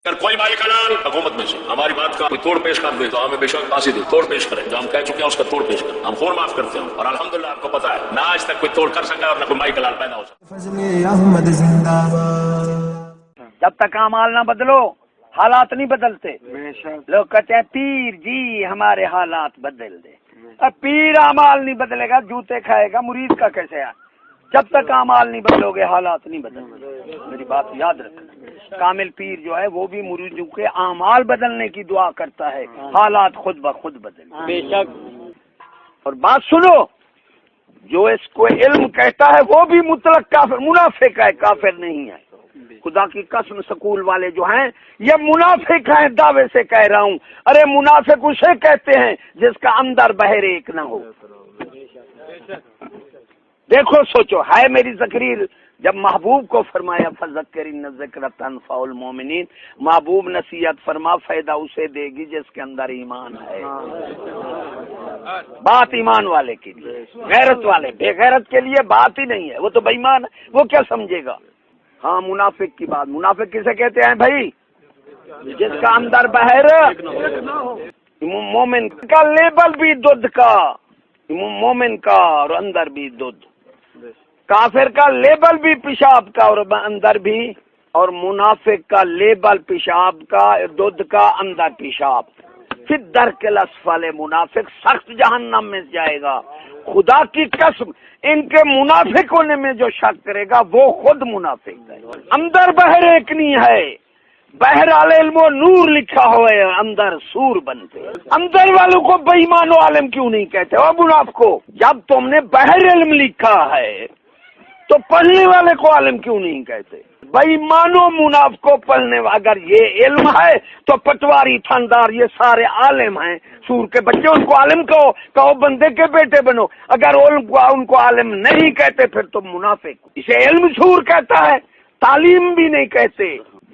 اگر کوئی مائی کلال حکومت میں سے ہماری بات کا کوئی توڑ پیش کر دے تو ہمیں بے شک پھانسی دے، توڑ پیش کریں، جو ہم کہہ چکے ہیں اس کا توڑ پیش کریں، ہم خور معاف کرتے ہیں، اور الحمدللہ آپ کو پتا ہے نہ آج تک کوئی توڑ کر سکا اور نہ کوئی مائی کلال پیدا ہو سکا۔ فضل احمد زندہ باد۔ جب تک اعمال نہ بدلو حالات نہیں بدلتے۔ لوگ کہتے ہیں پیر جی ہمارے حالات بدل دے، اب پیر اعمال نہیں بدلے گا جوتے کھائے گا، مرید کا کیسے ہے؟ جب تک اعمال نہیں بدلو گے حالات نہیں بدلیں۔ میری بات یاد رکھنا، کامل پیر جو ہے وہ بھی مریدوں کے اعمال بدلنے کی دعا کرتا ہے، حالات خود بخود بدل۔ بے شک۔ اور بات سنو، جو اس کو علم کہتا ہے وہ بھی مطلق کافر منافق ہے، کافر نہیں ہے۔ خدا کی قسم سکول والے جو ہیں یہ منافق ہیں، دعوے سے کہہ رہا ہوں۔ ارے منافق اسے کہتے ہیں جس کا اندر بہر ایک نہ ہو۔ دیکھو سوچو، ہے میری تقریر جب محبوب کو فرمایا فذکر ان الذکر تنفع المؤمنین، محبوب نصیحت فرما فائدہ اسے دے گی جس کے اندر ایمان ہے۔ بات ایمان والے کے لیے، غیرت والے بے غیرت کے لیے بات ہی نہیں ہے، وہ تو بے ایمان ہے، وہ کیا سمجھے گا؟ ہاں منافق کی بات، منافق کسے کہتے ہیں بھائی؟ جس کا اندر بہر۔ مومن کا لیبل بھی دودھ کا، مومن کا اور اندر بھی دودھ، کافر کا لیبل بھی پیشاب کا اور اندر بھی، اور منافق کا لیبل پیشاب کا، دودھ کا، اندر پیشاب۔ پھر درک الاسفل منافق سخت جہنم میں جائے گا۔ خدا کی قسم ان کے منافق ہونے میں جو شک کرے گا وہ خود منافق ہے۔ اندر بہر ایک نہیں ہے، بہر علم و نور لکھا ہوا ہے، اندر سور بنتے۔ اندر والوں کو بے ایمان و عالم کیوں نہیں کہتے ہو منافقو؟ جب تم نے بہر علم لکھا ہے تو پڑھنے والے کو عالم کیوں نہیں کہتے؟ بے ایمان و منافقو پڑھنے، اگر یہ علم ہے تو پٹواری تھندار یہ سارے عالم ہیں، سور کے بچے ان کو عالم کہو بندے کے بیٹے بنو۔ اگر ان کو عالم نہیں کہتے پھر تو منافق۔ اسے علم سور کہتا ہے، تعلیم بھی نہیں کہتے۔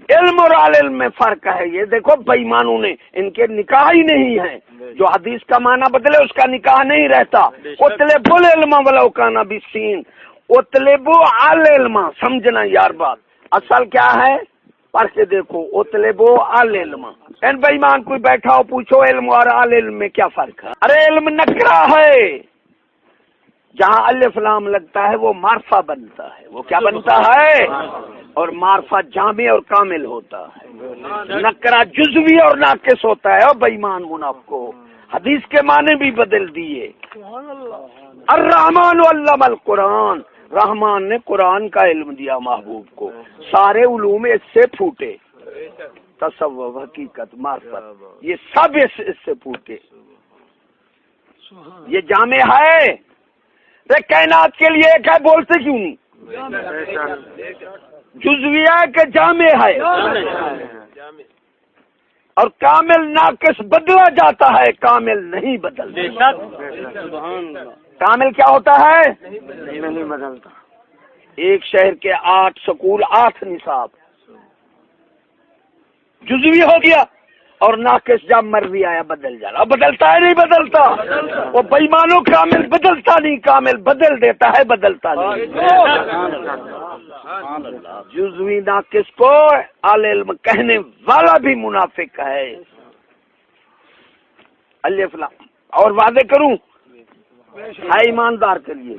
علم اور عالم میں فرق ہے۔ یہ دیکھو بے ایمانوں نے ان کے نکاح ہی نہیں ہے، جو حدیث کا معنی بدلے اس کا نکاح نہیں رہتا۔ اطلب العلم ولو کان بالسین، اطلب العلم، سمجھنا یار بات اصل کیا ہے، پڑھ کے دیکھو اطلب العلم۔ ان بے ایمان کوئی بیٹھا ہو پوچھو علم اور العلم میں کیا فرق ہے؟ ارے علم نکرہ ہے، جہاں الف لام لگتا ہے وہ معرفہ بنتا ہے۔ وہ کیا بنتا ہے؟ اور معرفہ جامع اور کامل ہوتا ہے، نکرہ جزوی اور ناقص ہوتا ہے۔ اور بے ایمان منافقو حدیث کے معنی بھی بدل دیے۔ الرحمن علم القرآن، رحمان نے قرآن کا علم دیا محبوب کو، سارے علوم اس سے پھوٹے، تصوف، حقیقت، معرفت، یہ سب اس سے پھوٹے۔ یہ جامع ہے، کائنات کے لیے ایک ہے، بولتے کیوں نہیں؟ جزویہ کے جامع ہے، اور کامل ناقص بدلا جاتا ہے، کامل نہیں بدلتا۔ کامل کیا ہوتا ہے؟ نہیں بدلتا۔ ایک شہر کے 8 سکول 8 نصاب، جزوی ہو گیا اور ناقص جب مرضی آیا بدل جانا۔ اب بدلتا ہے نہیں بدلتا؟ وہ بے ایمانوں کامل بدلتا نہیں، کامل بدل دیتا ہے، بدلتا نہیں۔ جزوی ناقص کو العلم کہنے والا بھی منافق ہے۔ الف لام اور وعدے کروں ہے ایماندار کے لیے۔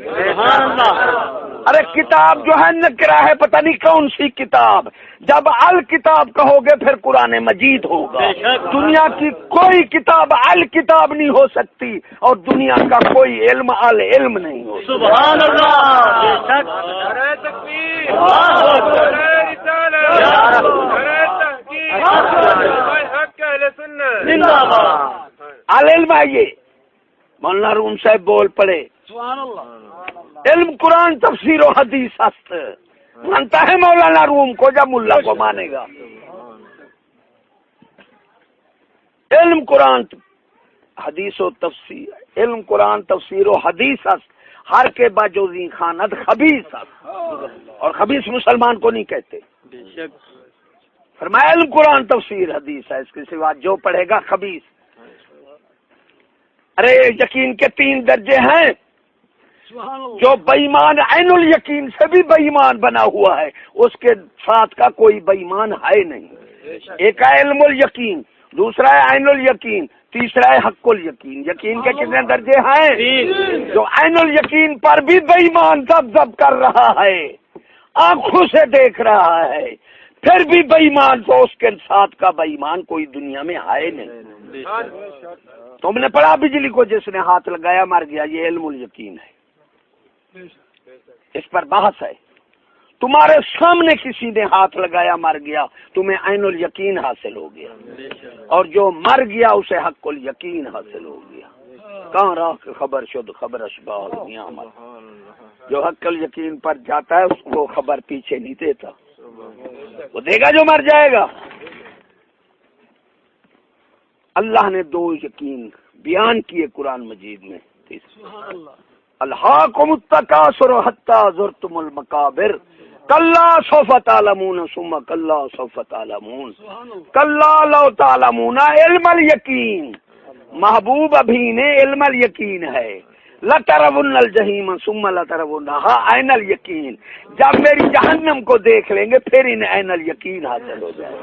ارے کتاب جو ہے نکرہ ہے، پتہ نہیں کون سی کتاب۔ جب الکتاب کہو گے پھر قرآن مجید ہوگا۔ دنیا کی کوئی کتاب الکتاب نہیں ہو سکتی، اور دنیا کا کوئی علم العلم نہیں ہو سکتا۔ سبحان اللہ۔ نعرہ تکبیر، العلم ہے یہ۔ مولانا روم صاحب بول پڑے علم قرآن تفسیر و حدیث است، مانتا ہے مولانا روم کو جب ملا کو مانے گا۔ علم قرآن حدیث و تفسیر، علم قرآن تفسیر و حدیث است، ہر کے باجوزی خاند خبیث است، اور خبیث مسلمان کو نہیں کہتے۔ فرمایا علم قرآن تفسیر حدیث ہے، اس کے سوا جو پڑھے گا خبیث۔ ارے یقین کے 3 درجے ہیں، جو بے ایمان عین الیقین سے بھی بے ایمان بنا ہوا ہے، اس کے ساتھ کا کوئی بے ایمان ہے نہیں۔ ایک ہے علم الیقین، دوسرا ہے عین الیقین، تیسرا ہے حق الیقین۔ یقین کے کتنے درجے ہیں؟ جو عین الیقین پر بھی بے ایمان ذب ذب کر رہا ہے، آنکھوں سے دیکھ رہا ہے، پھر بھی بے ایمان، تو اس کے ساتھ کا بے ایمان کوئی دنیا میں ہے نہیں۔ تم نے پڑھا بجلی کو جس نے ہاتھ لگایا مر گیا، یہ علم الیقین ہے، اس پر بحث ہے۔ تمہارے سامنے کسی نے ہاتھ لگایا مر گیا، تمہیں عین الیقین حاصل ہو گیا، اور جو مر گیا اسے حق الیقین حاصل ہو گیا۔ کہاں راہ کے خبر شد خبر اشباہ قیامت۔ جو حق الیقین پر جاتا ہے اس کو خبر پیچھے نہیں دیتا، وہ دے گا جو مر جائے گا۔ اللہ نے دو یقین بیان کیے قرآن مجید میں، الہاکم التکاثر حتی زرتم المقابر کلا سوف تعلمون ثم کلا سوف تعلمون کلا لو تعلمون علم الیقین۔ محبوب ابھی نے علم الیقین ہے، لترون الجحیم ثم لترونہا عین الیقین۔ جب میری جہنم کو دیکھ لیں گے پھر انہیں عین الیقین حاصل ہو جائے گا۔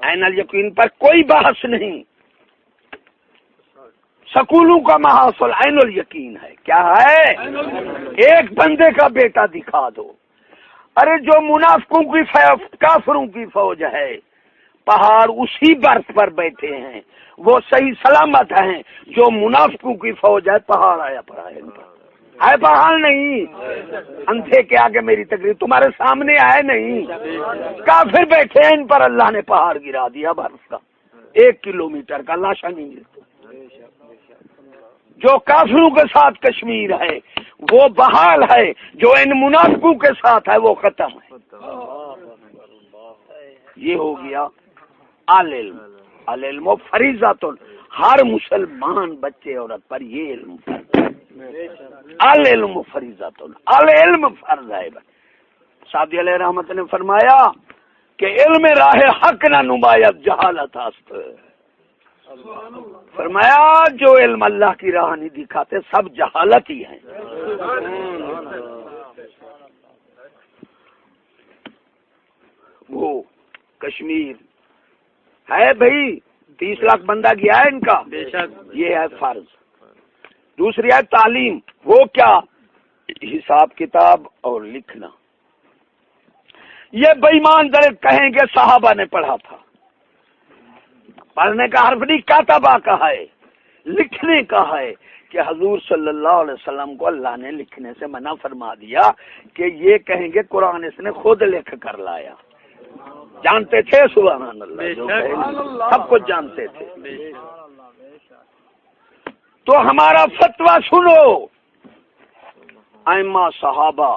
عین الیقین پر کوئی بحث نہیں۔ سکولوں کا محاصل عین الیقین ہے۔ کیا ہے؟ ایک بندے کا بیٹا دکھا دو۔ ارے جو منافقوں کی کافروں کی فوج ہے، پہاڑ اسی برف پر بیٹھے ہیں، وہ صحیح سلامت ہیں۔ جو منافقوں کی فوج ہے پہاڑ آیا پڑا ہے، ان پر ہے پہاڑ نہیں۔ اندھے کے آگے میری تقریر تمہارے سامنے آئے نہیں، کافر بیٹھے ہیں، ان پر اللہ نے پہاڑ گرا دیا برف کا، 1 کلومیٹر کا، لاشا نہیں ملتا۔ جو کافروں کے ساتھ کشمیر ہے وہ بحال ہے، جو ان منافقوں کے ساتھ ہے وہ ختم ہے۔ یہ ہو گیا العلم۔ العلم فریضۃ، ہر مسلمان بچے عورت پر یہ علم فرض ہے۔ العلم فریضۃ، العلم فرض ہے۔ سعدی علیہ رحمت نے فرمایا کہ علم راہ حق نہ نمایت جہالت است۔ فرمایا جو علم اللہ کی راہ نہیں دکھاتے سب جہالت ہی ہیں۔ وہ کشمیر ہے بھائی، 30 لاکھ بندہ گیا ہے ان کا، یہ ہے فرض۔ دوسری ہے تعلیم، وہ کیا؟ حساب کتاب اور لکھنا۔ یہ بے ایمان ذرا کہیں گے صحابہ نے پڑھا تھا، پڑھنے کا حرف نہیں، کاتبہ کا ہے، لکھنے کا ہے، کہ حضور صلی اللہ علیہ وسلم کو اللہ نے لکھنے سے منع فرما دیا کہ یہ کہیں گے قرآن اس نے خود لکھ کر لایا۔ جانتے تھے سبحان اللہ، جو سب کچھ جانتے تھے۔ تو ہمارا فتویٰ سنو، ائمہ صحابہ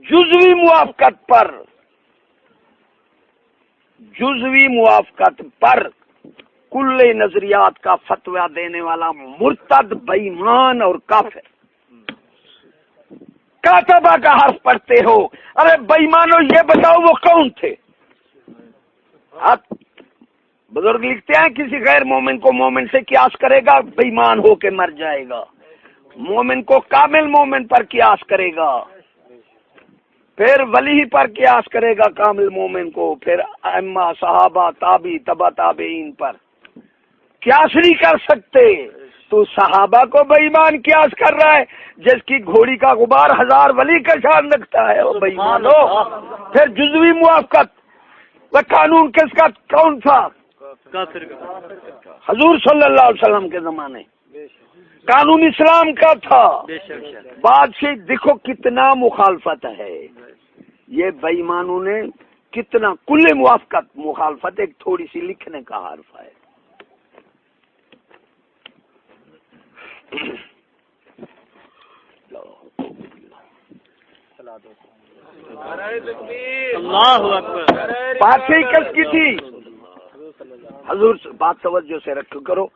جزوی موافقت پر کل نظریات کا فتویٰ دینے والا مرتد، بے ایمان اور کافر۔ کاتبہ کا حرف پڑھتے ہو، ارے بے ایمانو یہ بتاؤ وہ کون تھے؟ آپ بزرگ لکھتے ہیں کسی غیر مومن کو مومن سے قیاس کرے گا بے ایمان ہو کے مر جائے گا، مومن کو کامل مومن پر قیاس کرے گا، پھر ولی پر قیاس کرے گا کامل مومن کو، پھر ائمہ صحابہ تابعی تبع تابعین پر قیاس نہیں کر سکتے۔ تو صحابہ کو بے ایمان قیاس کر رہا ہے، جس کی گھوڑی کا غبار 1000 ولی کا شان رکھتا ہے، وہ بے ایمان ہو۔ پھر جزوی موافقت، وہ قانون کس کا کون تھا؟ حضور صلی اللہ علیہ وسلم کے زمانے قانون اسلام کا تھا۔ بعد سے دیکھو کتنا مخالفت ہے، یہ بے ایمانوں نے کتنا کل موافقت مخالفت ایک تھوڑی سی لکھنے کا حرف ہے۔ اللہ اکبر۔ بات صحیح کس کی تھی؟ حضور بات توجہ سے رکھ کرو،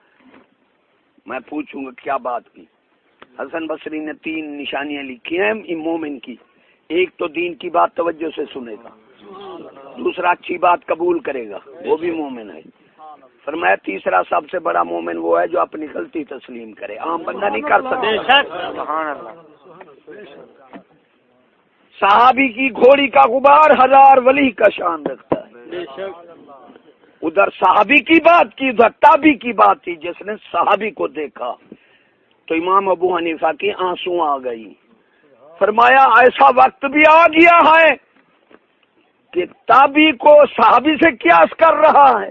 میں پوچھوں گا کیا بات کی۔ حسن بصری نے 3 نشانیاں لکھی ہیں مومن کی، ایک تو دین کی بات توجہ سے سنے گا، دوسرا اچھی بات قبول کرے گا، وہ بھی مومن ہے۔ فرمایا تیسرا سب سے بڑا مومن وہ ہے جو اپنی غلطی تسلیم کرے، عام بندہ نہیں کر سکتا۔ سبحان اللہ۔ صحابی کی گھوڑی کا غبار 1000 ولی کا شان رکھتا ہے۔ بے شک ادھر صحابی کی بات کی، ادھر تابی کی بات تھی. جس نے صحابی کو دیکھا تو امام ابو حنیفہ کی آنسو آ گئی. فرمایا ایسا وقت بھی آ گیا ہے کہ تابی کو صحابی سے قیاس کر رہا ہے.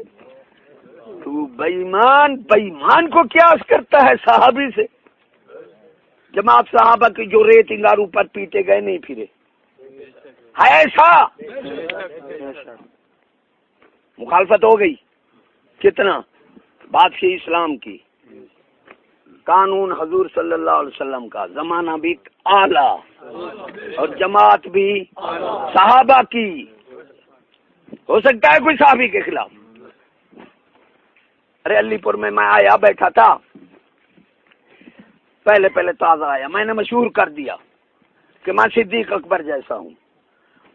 تو بےایمان کو قیاس کرتا ہے صحابی سے. جماعت صحابہ کی جو ریت انگاروں پر پیٹے گئے نہیں پھرے ہے ایسا. مخالفت ہو گئی. کتنا بادشاہ اسلام کی، قانون حضور صلی اللہ علیہ وسلم کا، زمانہ بھی اعلیٰ اور جماعت بھی صحابہ کی. ہو سکتا ہے کوئی صحابی کے خلاف. ارے علی پور میں آیا بیٹھا تھا، پہلے تازہ آیا، میں نے مشہور کر دیا کہ میں صدیق اکبر جیسا ہوں.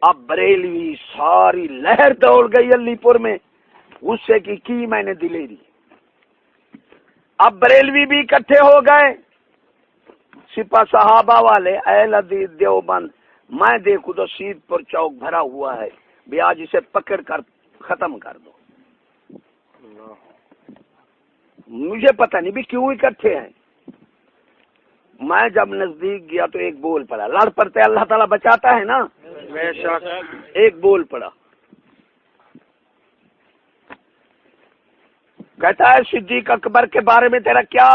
اب بریلوی ساری لہر دوڑ گئی علی پور میں، غصے کی میں نے دلیری. اب بریلوی بھی اکٹھے ہو گئے، سپاہ صحابہ والے، اہل حدیث دیوبند. میں دیکھوں تو سید پر چوک بھرا ہوا ہے، بھی آج اسے پکڑ کر ختم کر دو. مجھے پتہ نہیں بھی کیوں اکٹھے ہیں. میں جب نزدیک گیا تو ایک بول پڑا. لڑ پڑتے اللہ تعالیٰ بچاتا ہے نا. ایک بول پڑا، کہتا ہے صدیق اکبر کے بارے میں تیرا کیا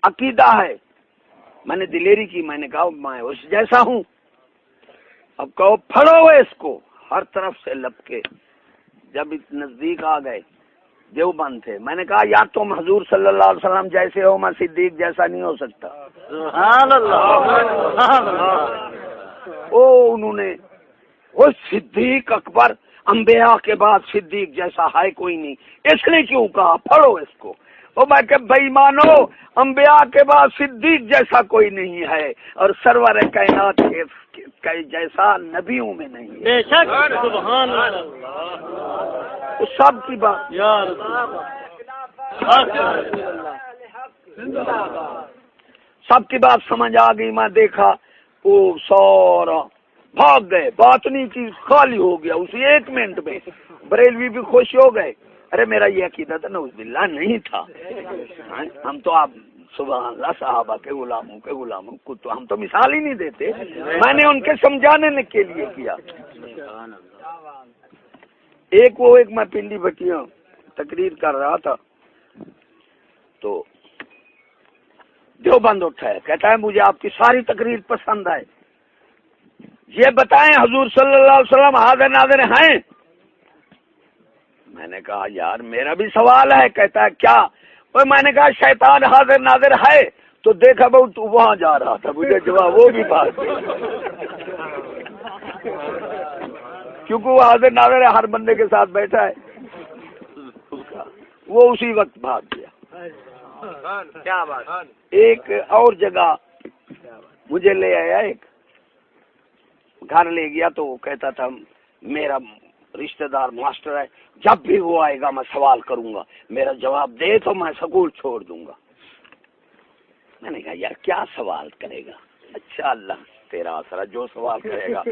عقیدہ ہے. میں نے دلیری کی، میں نے کہا میں اس جیسا ہوں. اب کہو پھڑو اس کو ہر طرف سے لپکے. جب نزدیک آ گئے، دیوبند تھے، میں نے کہا یار تم حضور صلی اللہ علیہ وسلم جیسے ہو، میں صدیق جیسا نہیں ہو سکتا. سبحان اللہ سبحان اللہ. انہوں نے وہ صدیق اکبر انبیاء کے بعد صدیق جیسا ہے کوئی نہیں. اس نے کیوں کہا پڑھو اس کو. میں کہ بے ایمانو، انبیاء کے بعد صدیق جیسا کوئی نہیں ہے، اور سرور کائنات کے جیسا نبیوں میں نہیں ہے. بے شک سبحان اللہ. سب کی بات یا رسول سب کی بات سمجھ آ گئی. میں دیکھا وہ سورا بھاگ گئے، بات نہیں کی، خالی ہو گیا اسی ایک منٹ میں. بریلوی بھی خوش ہو گئے. ارے میرا یہ عقیدہ تھا نعوذ باللہ نہیں تھا. ہم تو آپ سبحان اللہ صحابہ کے غلاموں کو تو ہم تو مثال ہی نہیں دیتے. میں نے ان کے سمجھانے کے لیے کیا. ایک میں پنڈی بٹیاں تقریر کر رہا تھا تو دیوبند اٹھا ہے، کہتا ہے مجھے آپ کی ساری تقریر پسند آئے، یہ بتائیں حضور صلی اللہ علیہ وسلم حاضر ناظر ہیں؟ میں نے کہا یار میرا بھی سوال ہے. کہتا ہے کیا؟ میں نے کہا شیطان حاضر ناظر ہے؟ تو دیکھا بہت تو وہاں جا رہا تھا، مجھے جواب وہ بھی بات کیونکہ وہ حاضر ناظر ہے، ہر بندے کے ساتھ بیٹھا ہے. وہ اسی وقت بھاگ گیا. کیا بات. ایک اور جگہ مجھے لے آیا، ایک گھر لے گیا تو وہ کہتا تھا میرا رشتہ دار ماسٹر ہے، جب بھی وہ آئے گا میں سوال کروں گا، میرا جواب دے تو میں سکول چھوڑ دوں گا. میں نے کہا یار کیا سوال کرے گا؟ اچھا اللہ تیرا آسرا، جو سوال کرے گا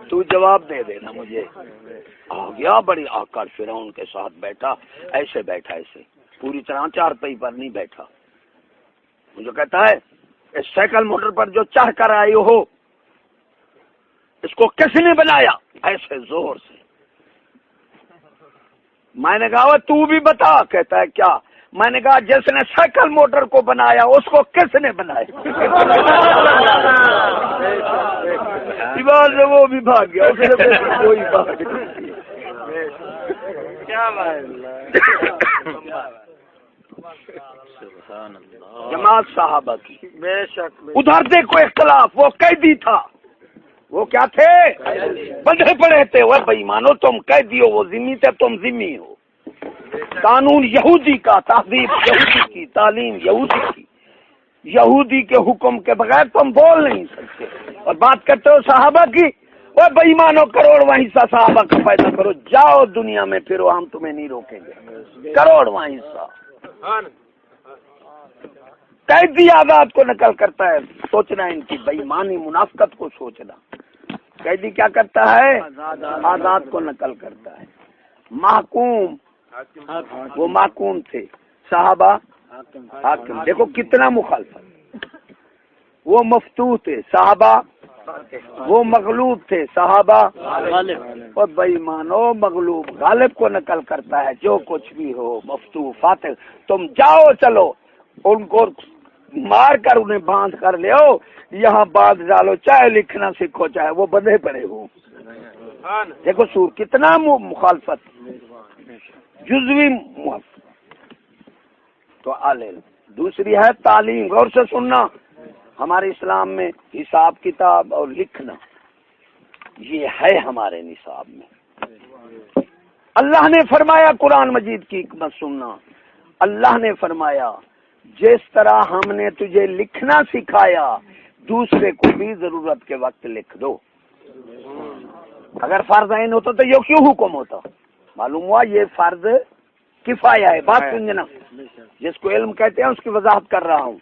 تو جواب دے دینا. مجھے آ گیا بڑی آکر فرعون کے ساتھ بیٹھا، ایسے پوری طرح چار پئی پر نہیں بیٹھا. مجھے کہتا ہے اس سائیکل موٹر پر جو چڑھ کر آئی ہو اس کو کس نے بنایا؟ ایسے زور سے. میں نے کہا تو بھی بتا. کہتا ہے کیا؟ میں نے کہا جس نے سائیکل موٹر کو بنایا اس کو کس نے بنایا؟ وہ بھی بھاگ گیا. کوئی بات جماعت صحابہ کی بے شک. ادھر دیکھو اختلاف. وہ قیدی تھا، وہ کیا تھے؟ بندھے پڑے تھے. وہ بھائی مانو تم قیدی ہو، وہ ذمہ تھے، تم ذمہ ہو. قانون یہودی کا، تہذیب یہودی کی، تعلیم یہودی کی. یہودی کے حکم کے بغیر تم بول نہیں سکتے. اور بات کرتے ہو صحابہ کی. وہ بے ایمانو کروڑواں حصہ صحابہ کا پیدا کرو، جاؤ دنیا میں پھرو، ہم تمہیں نہیں روکیں گے. کروڑواں حصہ قیدی آزاد کو نقل کرتا ہے. سوچنا ان کی بے ایمانی منافقت کو سوچنا. قیدی کیا کرتا ہے؟ آزاد کو نقل کرتا ہے. محکوم وہ محکوم تھے، صحابہ حاکم. دیکھو کتنا مخالفت. وہ مفتوح تھے، صحابہ وہ مغلوب تھے، صحابہ غالب. اور بے ایمانو مغلوب غالب کو نقل کرتا ہے. جو کچھ بھی ہو مفتوح فاتح، تم جاؤ چلو ان کو مار کر انہیں باندھ کر لے آؤ، یہاں باندھ ڈالو، چاہے لکھنا سیکھو چاہے وہ بندھے پڑے ہوں. دیکھو سور کتنا مخالفت، جزوی مخالفت. تو عالم. دوسری ہے تعلیم. غور سے سننا، ہمارے اسلام میں حساب کتاب اور لکھنا یہ ہے ہمارے نصاب میں. اللہ نے فرمایا قرآن مجید کی حکمت سننا، اللہ نے فرمایا جس طرح ہم نے تجھے لکھنا سکھایا دوسرے کو بھی ضرورت کے وقت لکھ دو. اگر فرض عین ہوتا تو یہ کیوں حکم ہوتا؟ معلوم ہوا یہ فرض کفایہ ہے. بات سمجھنا، جس کو علم کہتے ہیں اس کی وضاحت کر رہا ہوں.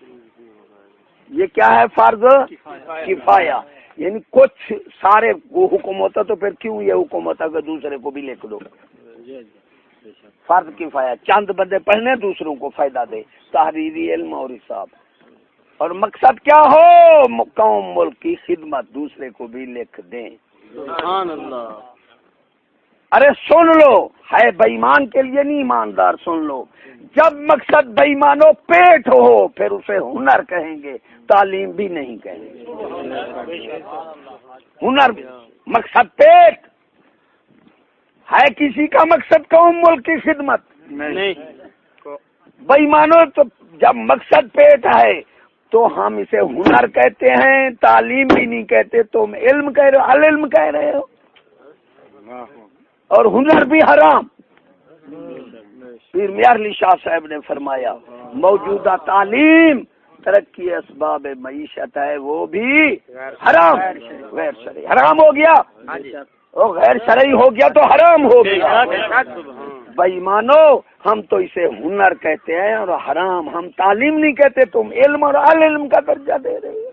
یہ کیا ہے؟ فرض کفایہ، یعنی کچھ سارے کو حکم ہوتا تو پھر کیوں یہ حکم ہوتا کہ دوسرے کو بھی لکھ دو؟ فرض کفایہ، چند بندے پڑھنے دوسروں کو فائدہ دے، تحریری علم اور حساب. اور مقصد کیا ہو؟ قوم ملک کی خدمت، دوسرے کو بھی لکھ دیں. سبحان اللہ. ارے سن لو، ہے بے ایمان کے لیے نہیں، ایماندار سن لو. جب مقصد بے ایمانو پیٹ ہو پھر اسے ہنر کہیں گے، تعلیم بھی نہیں کہیں گے. ہنر مقصد پیٹ ہے. کسی کا مقصد قوم ملک کی خدمت نہیں. بے ایمانو تو جب مقصد پیٹ ہے تو ہم اسے ہنر کہتے ہیں، تعلیم بھی نہیں کہتے. تم علم کہہ رہے ہو، العلم کہہ رہے ہو، اور ہنر بھی حرام. پیر میاں علی شاہ صاحب نے فرمایا موجودہ تعلیم ترقی اسباب معیشت ہے، وہ بھی حرام، غیر شرعی حرام ہو گیا. وہ غیر شرعی ہو گیا تو حرام ہو گیا. بے ایمانو ہم تو اسے ہنر کہتے ہیں اور حرام، ہم تعلیم نہیں کہتے. تم علم اور العلم کا درجہ دے رہے ہو،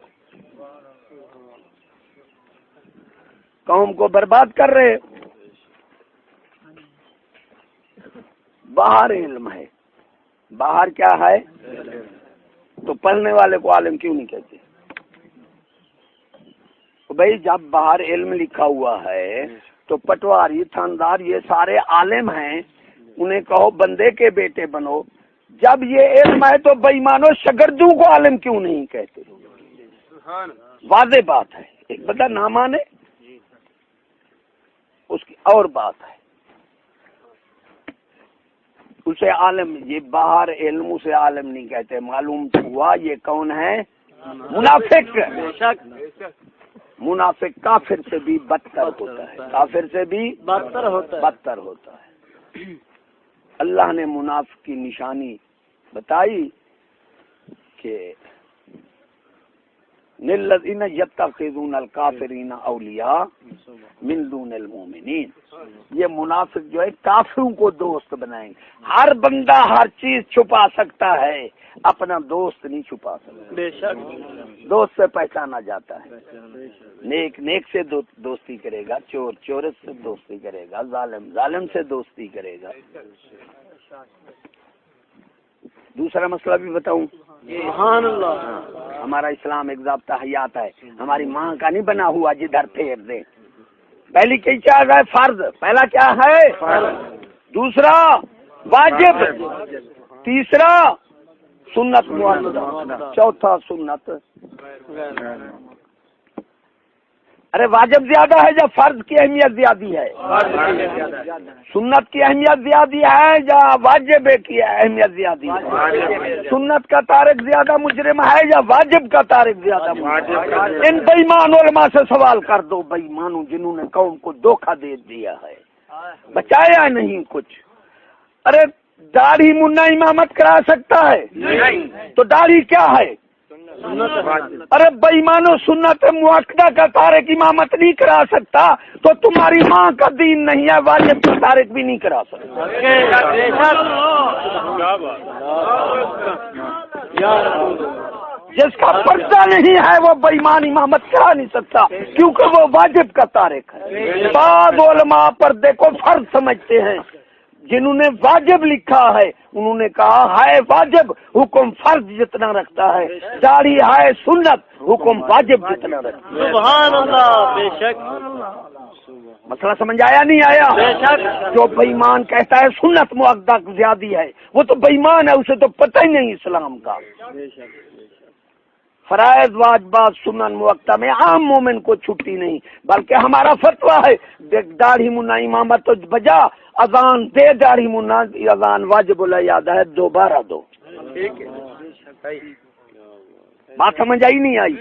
قوم کو برباد کر رہے. باہر علم ہے، باہر کیا ہے؟ تو پڑھنے والے کو عالم کیوں نہیں کہتے؟ بھائی جب باہر علم لکھا ہوا ہے تو پٹواری تھاندار یہ سارے عالم ہیں، انہیں کہو بندے کے بیٹے بنو. جب یہ علم ہے تو بے ایمانو شاگردوں کو عالم کیوں نہیں کہتے؟ واضح بات ہے. ایک بندہ نہ مانے اس کی اور بات ہے، اسے عالم، یہ باہر علم اسے عالم نہیں کہتے. معلوم ہوا یہ کون ہے؟ منافق. منافق کافر سے بھی بدتر ہوتا ہے، کافر سے بھی بدتر ہوتا ہے. اللہ نے منافق کی نشانی بتائی کہ للذین یتخذون الکافرین اولیاء من دون المؤمنین. یہ منافق جو ہے کافروں کو دوست بنائیں گے. ہر بندہ ہر چیز چھپا سکتا ہے، اپنا دوست نہیں چھپا سکتا. بے شک دوست سے پہچانا جاتا ہے. نیک نیک سے دوستی کرے گا، چور چور سے دوستی کرے گا، ظالم ظالم سے دوستی کرے گا. دوسرا مسئلہ بھی بتاؤں. سبحان اللہ. ہمارا اسلام ایک ضابطہ حیات ہے، ہماری ماں کا نہیں بنا ہوا جدھر پھیر دے. پہلی کئی چیز ہے؟ فرض. پہلا کیا ہے؟ دوسرا واجب، تیسرا سنت مؤکدہ، چوتھا سنت. ارے واجب زیادہ ہے یا فرض کی اہمیت زیادہ ہے؟ سنت کی اہمیت زیادہ ہے یا واجب کی اہمیت زیادہ ہے؟ سنت کا تارک زیادہ مجرم ہے یا واجب کا تارک زیادہ مجرم؟ ان بے ایمان علماء سے سوال کر دو، بے ایمانوں جنہوں نے قوم کو دھوکہ دے دیا ہے، بچایا نہیں کچھ. ارے داڑھی منا امامت کرا سکتا ہے تو داڑھی کیا ہے؟ ارے بے ایمانو سنت مؤکدہ کا تارک امامت نہیں کرا سکتا تو تمہاری ماں کا دین نہیں ہے، واجب کا تارک بھی نہیں کرا سکتا. جس کا پردہ نہیں ہے وہ بےمان امامت کرا نہیں سکتا، کیونکہ وہ واجب کا تارک ہے۔ بعض علماء پردے کو فرض سمجھتے ہیں، جنہوں نے واجب لکھا ہے انہوں نے کہا ہے واجب حکم فرض جتنا رکھتا ہے، داڑھی ہے سنت حکم واجب جتنا رکھتا ہے۔ سبحان اللہ، بے شک مسئلہ سمجھ آیا نہیں آیا؟ بے شک۔ جو بےمان کہتا ہے سنت مؤکدہ زیادی ہے وہ تو بےمان ہے، اسے تو پتہ ہی نہیں اسلام کا۔ فرائض واجبات سنن مؤکدہ میں عام مومن کو چھٹی نہیں، بلکہ ہمارا فتویٰ ہے داڑھی منا امامت تو بجا، اذان دے داڑھی منا اذان واجب العیادہ ہے، دوبارہ دو۔ بات سمجھ آئی نہیں آئی؟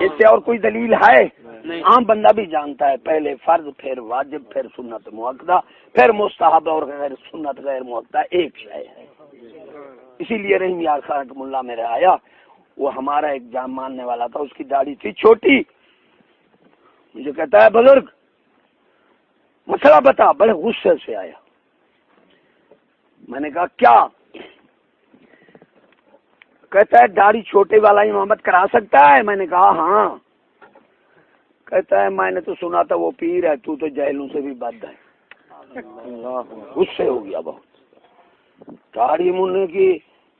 اس سے اور کوئی دلیل ہے؟ عام بندہ بھی جانتا ہے، پہلے فرض پھر واجب پھر سنت مؤکدہ پھر مستحب اور غیر سنت غیر مؤکدہ ایک شے ہے۔ اسی لیے رحیم یار خان کا ملا میرے آیا، وہ ہمارا ایک جام ماننے والا تھا، اس کی داڑھی تھی چھوٹی، مجھے کہتا ہے بزرگ مسئلہ بتا، بڑے غصے سے آیا۔ میں نے کہا کیا؟ کہتا ہے داڑھی چھوٹے والا امامت کرا سکتا ہے؟ میں نے کہا ہاں۔ کہتا ہے میں نے تو سنا تھا وہ پیر ہے، تو جہلوں سے بھی بد ہے۔ غصے ہو گیا بہت، داڑھی مننے کی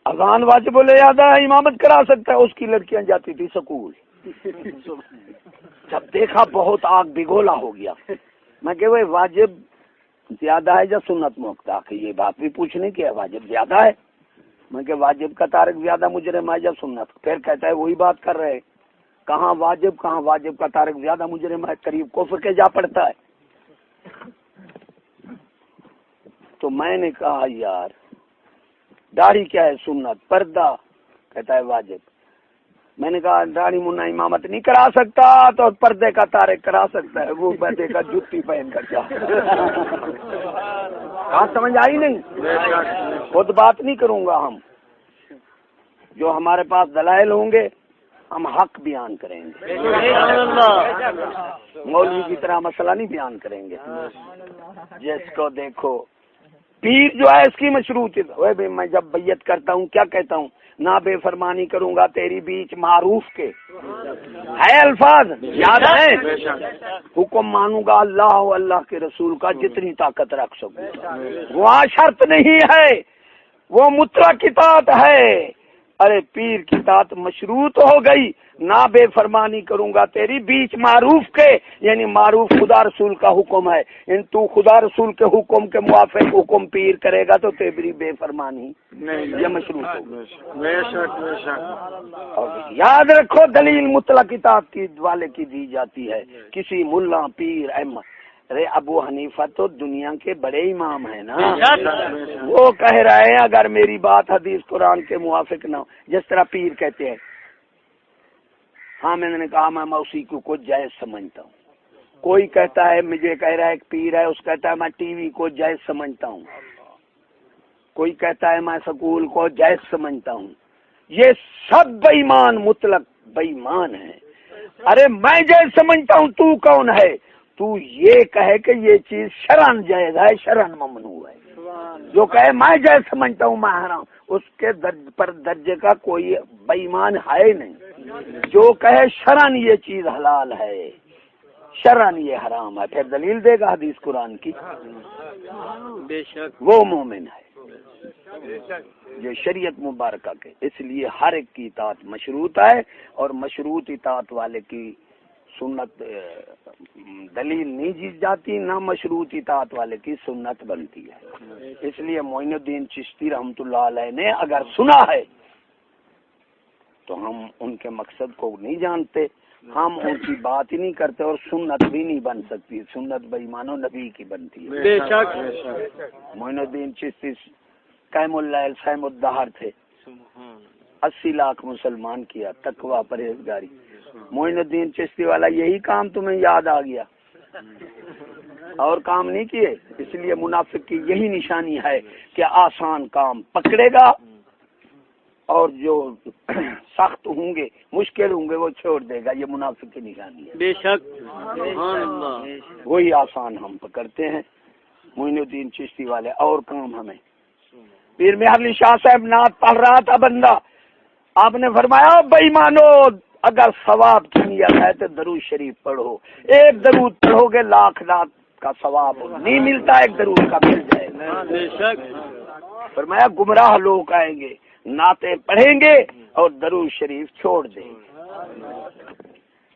اذان واجب العیادہ ہے، امامت کرا سکتا ہے؟ اس کی لڑکیاں جاتی تھی سکول۔ جب دیکھا بہت آگ بگولا ہو گیا۔ میں کہ وہ واجب زیادہ ہے یا سنت مؤکدہ؟ کہ یہ بات بھی پوچھنے کی ہے، واجب زیادہ ہے۔ میں کہ واجب کا تارک زیادہ مجرم ہے یا سنت؟ پھر کہتا ہے وہی بات کر رہے، کہاں واجب کا تارک زیادہ مجرم ہے، قریب کفر کے جا پڑتا ہے۔ تو میں نے کہا یار داڑھی کیا ہے؟ سنت، پردہ کہتا ہے واجب۔ میں نے کہا داڑھی منا امامت نہیں کرا سکتا تو پردے کا تارک کرا سکتا ہے، وہ پردے کا جوتی پہن کر جا۔ بات سمجھ آئی نہیں؟ خود بات نہیں کروں گا، ہم جو ہمارے پاس دلائل ہوں گے ہم حق بیان کریں گے، مولوی کی طرح مسئلہ نہیں بیان کریں گے۔ جس کو دیکھو پیر جو ہے اس کی مشروط ہے، میں جب بیعت کرتا ہوں کیا کہتا ہوں؟ نہ بے فرمانی کروں گا تیری بیچ معروف کے، ہے الفاظ یاد ہے؟ حکم مانوں گا اللہ و اللہ کے رسول کا جتنی طاقت رکھ سکوں، وہاں شرط نہیں ہے، وہ مطلق اطاعت ہے۔ ارے پیر کی اطاعت مشروط ہو گئی، نہ بے فرمانی کروں گا تیری بیچ معروف کے، یعنی معروف خدا رسول کا حکم ہے، ان تو خدا رسول کے حکم کے موافق حکم پیر کرے گا تو تیری بے فرمانی یہ مشروط ہوگا۔ یاد رکھو دلیل مطلق اطاعت کی والے کی دی جاتی ہے، کسی ملا پیر احمد۔ ارے ابو حنیفہ تو دنیا کے بڑے امام ہیں نا، وہ کہہ رہے ہیں اگر میری بات حدیث قرآن کے موافق نہ ہو، جس طرح پیر کہتے ہیں۔ ہاں میں نے کہا میں موسیقی کو جائز سمجھتا ہوں، کوئی کہتا ہے مجھے کہہ رہا ہے ایک پیر ہے، اس کہتا ہے میں ٹی وی کو جائز سمجھتا ہوں، کوئی کہتا ہے میں سکول کو جائز سمجھتا ہوں، یہ سب بے ایمان مطلق بے ایمان ہے۔ ارے میں جائز سمجھتا ہوں، تو کون ہے؟ تو یہ کہے کہ یہ چیز شرعن جائز ہے شرعن ممنوع ہے، جو کہے میں جائز سمجھتا ہوں میں حرام، اس کے پر درجے کا کوئی بے ایمان ہے نہیں۔ جو کہے شرعن یہ چیز حلال ہے شرعن یہ حرام ہے، پھر دلیل دے گا حدیث قرآن کی، بے شک وہ مومن ہے یہ شریعت مبارکہ کے۔ اس لیے ہر ایک کی اطاعت مشروط ہے، اور مشروط اطاعت والے کی سنت دلیل نہیں جیت جاتی، نہ مشروط اطاعت والے کی سنت بنتی ہے۔ اس لیے معین الدین چشتی رحمۃ اللہ علیہ نے اگر سنا ہے تو ہم ان کے مقصد کو نہیں جانتے، ہم ان کی بات ہی نہیں کرتے، اور سنت بھی نہیں بن سکتی، سنت بے ایمان و نبی کی بنتی ہے۔ بے شک معین الدین چشتی قائم اللیل صائم الدہر تھے، 80 لاکھ مسلمان کیا، تقوی پرہیزگاری۔ معین الدین چشتی والا یہی کام تمہیں یاد آ گیا، اور کام نہیں کیے۔ اس لیے منافق کی یہی نشانی ہے کہ آسان کام پکڑے گا اور جو سخت ہوں گے مشکل ہوں گے وہ چھوڑ دے گا، یہ منافق کی نشانی ہے۔ بے شک سبحان اللہ، وہی آسان ہم پکڑتے ہیں معین الدین چشتی والے، اور کام ہمیں۔ پیر مہر علی شاہ صاحب نعت پڑھ رہا تھا بندہ، آپ نے فرمایا بےایمانو اگر ثواب کی نیت ہے تو درود شریف پڑھو، ایک درود پڑھو گے لاکھ کا ثواب نہیں ملتا، ایک درود کا مل جائے گا۔ بے شک فرمایا گمراہ لوگ آئیں گے، نعتیں پڑھیں گے اور درود شریف چھوڑ دیں گے۔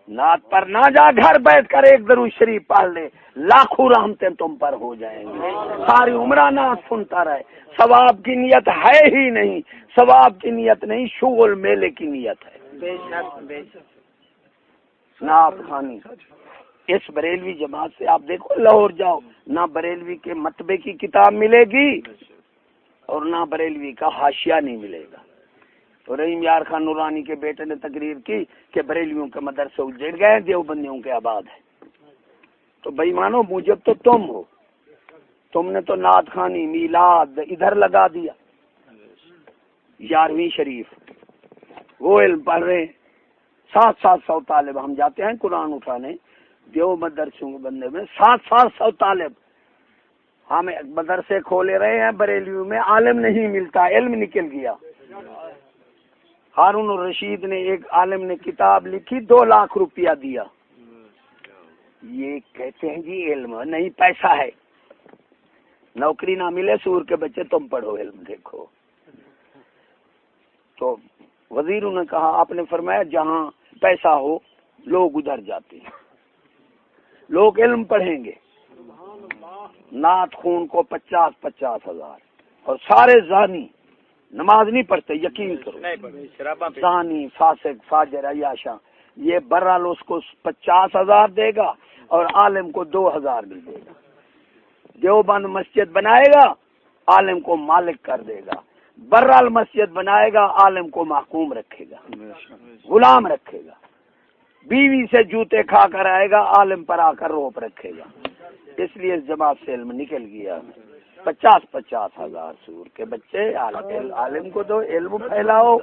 نعت پر نہ جا، گھر بیٹھ کر ایک درود شریف پڑھ لے، لاکھوں رحمتیں تم پر ہو جائیں گے۔ ساری عمرہ نعت سنتا رہے، ثواب کی نیت ہے ہی نہیں، ثواب کی نیت نہیں، شغل میلے کی نیت ہے۔ بے شک بے شک نعت خوانی اس بریلوی جماعت سے آپ دیکھو، لاہور جاؤ نہ بریلوی کے مطبع کی کتاب ملے گی اور نہ بریلوی کا حاشیہ نہیں ملے گا۔ تو رحیم یار خان نورانی کے بیٹے نے تقریر کی کہ بریلویوں کے مدرسے اجڑ گئے، دیوبندیوں کے آباد ہے۔ تو بھائی مانو موجب تو تم ہو، تم نے تو نعت خوانی میلاد ادھر لگا دیا۔ 11ویں شریف وہ علم پڑھ رہے ہیں، 700 طالب، ہم جاتے ہیں قرآن اٹھانے دیو مدرسوں کے بندے میں 700 طالب، ہم مدرسے کھولے رہے ہیں بریلیوں میں، عالم نہیں ملتا، علم نکل گیا۔ ہارون الرشید نے ایک عالم نے کتاب لکھی، 2 لاکھ روپیہ دیا، یہ کہتے ہیں جی علم نہیں، پیسہ ہے، نوکری نہ ملے سور کے بچے تم پڑھو علم دیکھو۔ تو وزیروں نے کہا، آپ نے فرمایا جہاں پیسہ ہو لوگ ادھر جاتے ہیں، لوگ علم پڑھیں گے۔ نعت خون کو 50 ہزار، اور سارے زانی نماز نہیں پڑھتے، یقین کرو، زانی فاسق فاجر عیاشا، یہ برال اس کو 50 ہزار دے گا اور عالم کو 2000 بھی دے گا۔ دیوبند مسجد بنائے گا، عالم کو مالک کر دے گا، برال مسجد بنائے گا، عالم کو محکوم رکھے گا، غلام رکھے گا، بیوی سے جوتے کھا کر آئے گا، عالم پر آ کر روپ رکھے گا۔ اس لیے اس جماعت سے علم نکل گیا۔ 50 ہزار سور کے بچے، عالم کو دو، علم پھیلاؤ،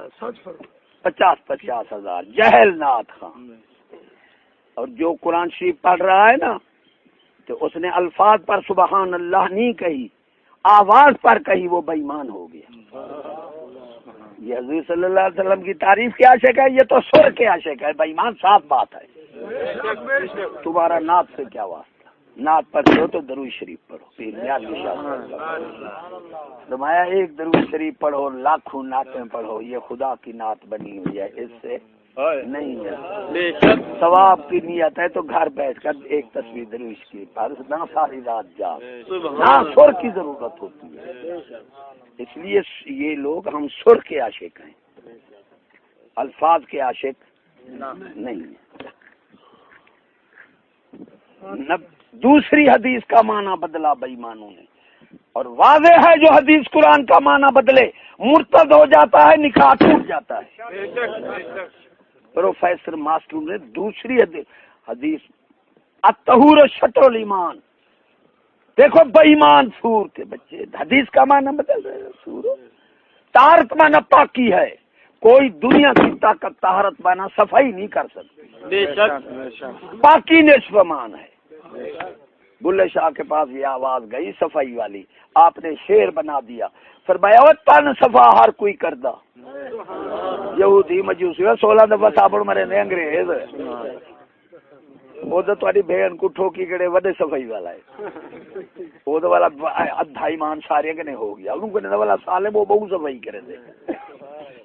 50 ہزار جہل نعت خان۔ اور جو قرآن شریف پڑھ رہا ہے نا، تو اس نے الفاظ پر سبحان اللہ نہیں کہی، آواز پر کہی، وہ بے ایمان ہو گیا۔ یہ حضور صلی اللہ علیہ وسلم کی تعریف کے عاشق ہے، یہ تو سر کے عاشق ہے، بے ایمان صاف بات ہے۔ تمہارا نعت سے کیا واسطہ؟ نعت پڑھو تو درود شریف پڑھو، پیر میاں کی شان فرمایا ایک درود شریف پڑھو لاکھوں نعتیں پڑھو، یہ خدا کی نعت بنی ہوئی ہے، اس سے نہیں ہے۔ ثواب کی نیت ہے تو گھر بیٹھ کر ایک تصویر درود کی پڑھ، نہ ساری رات جا، نہ سر کی ضرورت ہوتی ہے۔ اس لیے یہ لوگ ہم سر کے عاشق ہیں، الفاظ کے عاشق نہیں ہیں۔ دوسری حدیث کا معنی بدلا بے ایمانوں نے، اور واضح ہے جو حدیث قرآن کا معنی بدلے مرتد ہو جاتا ہے، نکاح ٹوٹ جاتا ہے۔ پروفیسر ماسٹر نے دوسری حدیث الطہور شطر الایمان، دیکھو بے ایمان سور کے بچے، حدیث کا معنی بدل رہے ہیں، سور طہارت معنی پاکی ہے، کوئی دنیا کی طاقت طہارت معنی صفائی نہیں کر سکتی، بے شک پاکی نصف مان ہے۔ بلے شاہ کے پاس یہ آواز گئی صفائی والی، آپ نے شعر بنا دیا، فرمایا وہ تن صفا ہر کوئی کردہ، یہودی مجوسی 16 دفعہ صابن مرے نے انگریز، وہ تو تھوڑی بہن کو ٹھوکی گڑے وڈے صفائی والا ہے، وہ تو والا ادھا ایمان سارے کنے ہو گیا، ان کو نے والا سالم وہ بہت صفائی کرے دے۔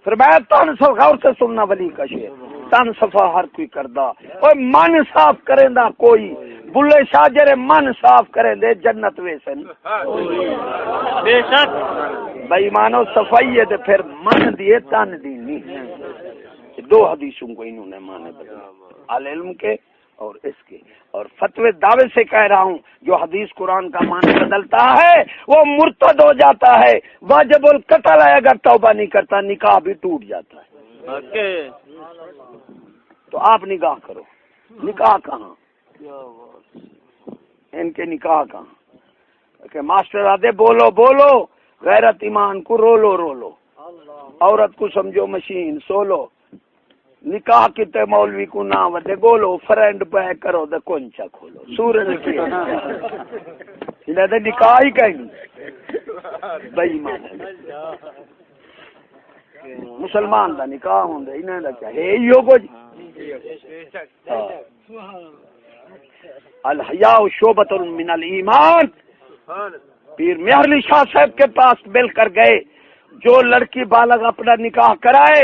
فرمایا تن صفا، غور سے سننا ولی کا شعر، تن صفا ہر کوئی کردہ، اور من صاف کریں دا کوئی، بلے شاہ جرے من صاف کریں دے جنت ویسن، بے شک بے ایمانو صفائی ہے تے پھر من دیے تن دی نہیں۔ دو حدیثوں کو انہوں نے مانے بدلا، علم کے اور اس کے، اور فتوی دعوے سے کہہ رہا ہوں جو حدیث قرآن کا معنی بدلتا ہے وہ مرتد ہو جاتا ہے، واجب القتل ہے، اگر توبہ نہیں کرتا نکاح بھی ٹوٹ جاتا ہے۔ تو آپ نکاح کرو، نکاح کہاں؟ ان کے نکاح کہاں کہ ماسٹر آدھے بولو بولو، غیرت ایمان کو رولو رولو، عورت کو سمجھو مشین سولو، نکاح کتے مولوی کو نہ ودے گولو، فرینڈ پہ کرو دے کونچا کھولو، سورج کی انہیں دے نکاح ہی کہیں بے ایمان ہے۔ مسلمان دا نکاح ہوندا انہاں دا کیا ہے ایو کچھ الحیاء شعبۃ من الایمان. پیر مہر علی شاہ صاحب کے پاس مل کر گئے جو لڑکی بالغ اپنا نکاح کرائے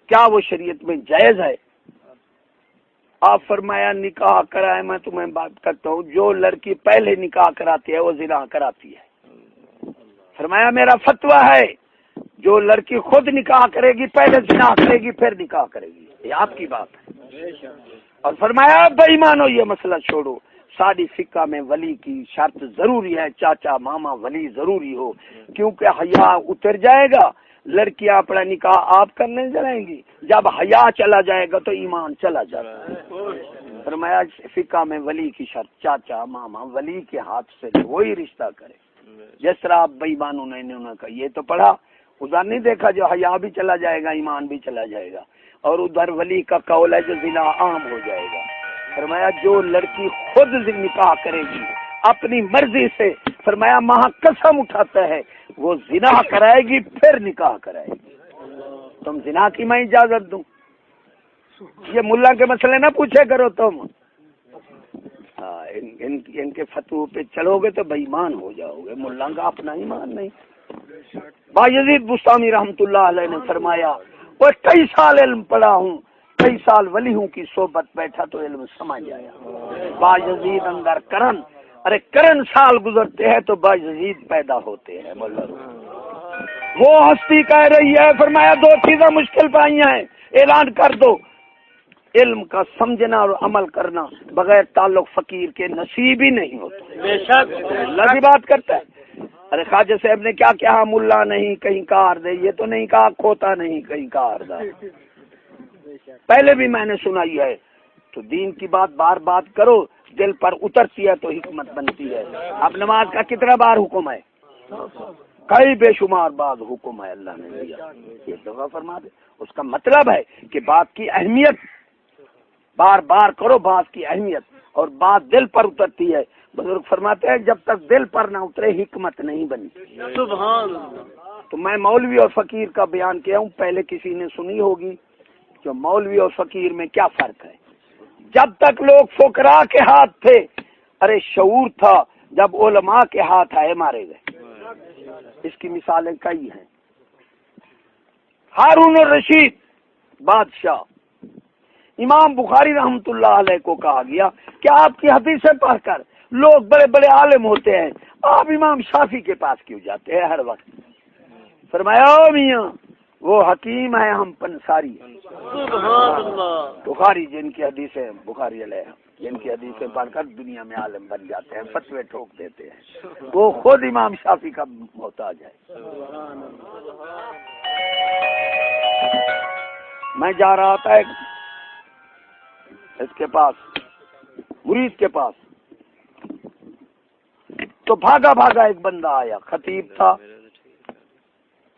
کیا وہ شریعت میں جائز ہے؟ آپ فرمایا نکاح کرائے میں تمہیں بات کرتا ہوں جو لڑکی پہلے نکاح کراتی ہے وہ زنا کراتی ہے. فرمایا میرا فتویٰ ہے جو لڑکی خود نکاح کرے گی پہلے زنا کرے گی پھر نکاح کرے گی. یہ آپ کی بات ہے. اور فرمایا بے ایمانو یہ مسئلہ چھوڑو ساری فقہ میں ولی کی شرط ضروری ہے چاچا ماما ولی ضروری ہو کیونکہ حیا اتر جائے گا لڑکیاں اپنا نکاح آپ کرنے جائیں گی جب حیا چلا جائے گا تو ایمان چلا جائے گا. فرمایا فقہ میں ولی کی شرط چاچا ماما ولی کے ہاتھ سے وہی رشتہ کرے. جس طرح آپ بے ایمانوں نے انہوں نے کہا یہ تو پڑھا ادھر نہیں دیکھا جو حیا بھی چلا جائے گا ایمان بھی چلا جائے گا اور ادھر ولی کا قول ہے جو زنا عام ہو جائے گا. فرمایا جو لڑکی خود نکاح کرے گی اپنی مرضی سے فرمایا ماں قسم اٹھاتا ہے وہ زنا کرائے گی پھر نکاح کرائے گی. تم زنا کی میں اجازت دوں؟ یہ ملا کے مسئلے نہ پوچھے کرو تم. ہاں ان کے فتوی پہ چلو گے تو بے ایمان ہو جاؤ گے. ملا کا اپنا ایمان نہیں. باجزید بستامی رحمت اللہ علیہ نے فرمایا وہ کئی سال علم پڑھا ہوں کئی سال ولیوں کی صحبت بیٹھا تو علم سمجھ آیا. باجزید اندر کرن ارے کرن سال گزرتے ہیں تو باجزید پیدا ہوتے ہیں. وہ ہستی کہہ رہی ہے فرمایا دو چیزیں مشکل پائی ہیں اعلان کر دو علم کا سمجھنا اور عمل کرنا بغیر تعلق فقیر کے نصیب ہی نہیں ہوتا. بے شک اللہ کی بات کرتا ہے. ارے خواجہ صاحب نے کیا کہا ملا نہیں کہیں کار دے یہ تو نہیں کہا کھوتا نہیں کہیں کار دا. پہلے بھی میں نے سنائی ہے تو دین کی بات بار بات کرو دل پر اترتی ہے تو حکمت بنتی ہے. اب نماز کا کتنا بار حکم ہے؟ کئی بے شمار بعد حکم ہے اللہ نے دیا. یہ دفعہ فرما دے اس کا مطلب ہے کہ بات کی اہمیت بار بار کرو بات کی اہمیت اور بات دل پر اترتی ہے. بزرگ فرماتے ہیں جب تک دل پر نہ اترے حکمت نہیں بنی. سبحان اللہ. تو میں مولوی اور فقیر کا بیان کیا ہوں پہلے کسی نے سنی ہوگی جو مولوی اور فقیر میں کیا فرق ہے. جب تک لوگ فقراء کے ہاتھ تھے ارے شعور تھا جب علماء کے ہاتھ آئے مارے گئے. اس کی مثالیں کئی ہیں. ہارون الرشید بادشاہ امام بخاری رحمت اللہ علیہ کو کہا گیا کہ آپ کی حدیثیں پڑھ کر لوگ بڑے بڑے عالم ہوتے ہیں آپ امام شافعی کے پاس کیوں جاتے ہیں ہر وقت؟ فرمایا او میاں وہ حکیم ہے ہم پنساری ہیں. سبحان اللہ. بخاری جن کی حدیثیں بخاری علیہ جن کی حدیثیں پڑھ کر دنیا میں عالم بن جاتے ہیں فتوے ٹھوک دیتے ہیں وہ خود امام شافعی کا محتاج ہے. میں جا رہا تھا ایک اس کے پاس مرید کے پاس تو بھاگا بھاگا ایک بندہ آیا خطیب تھا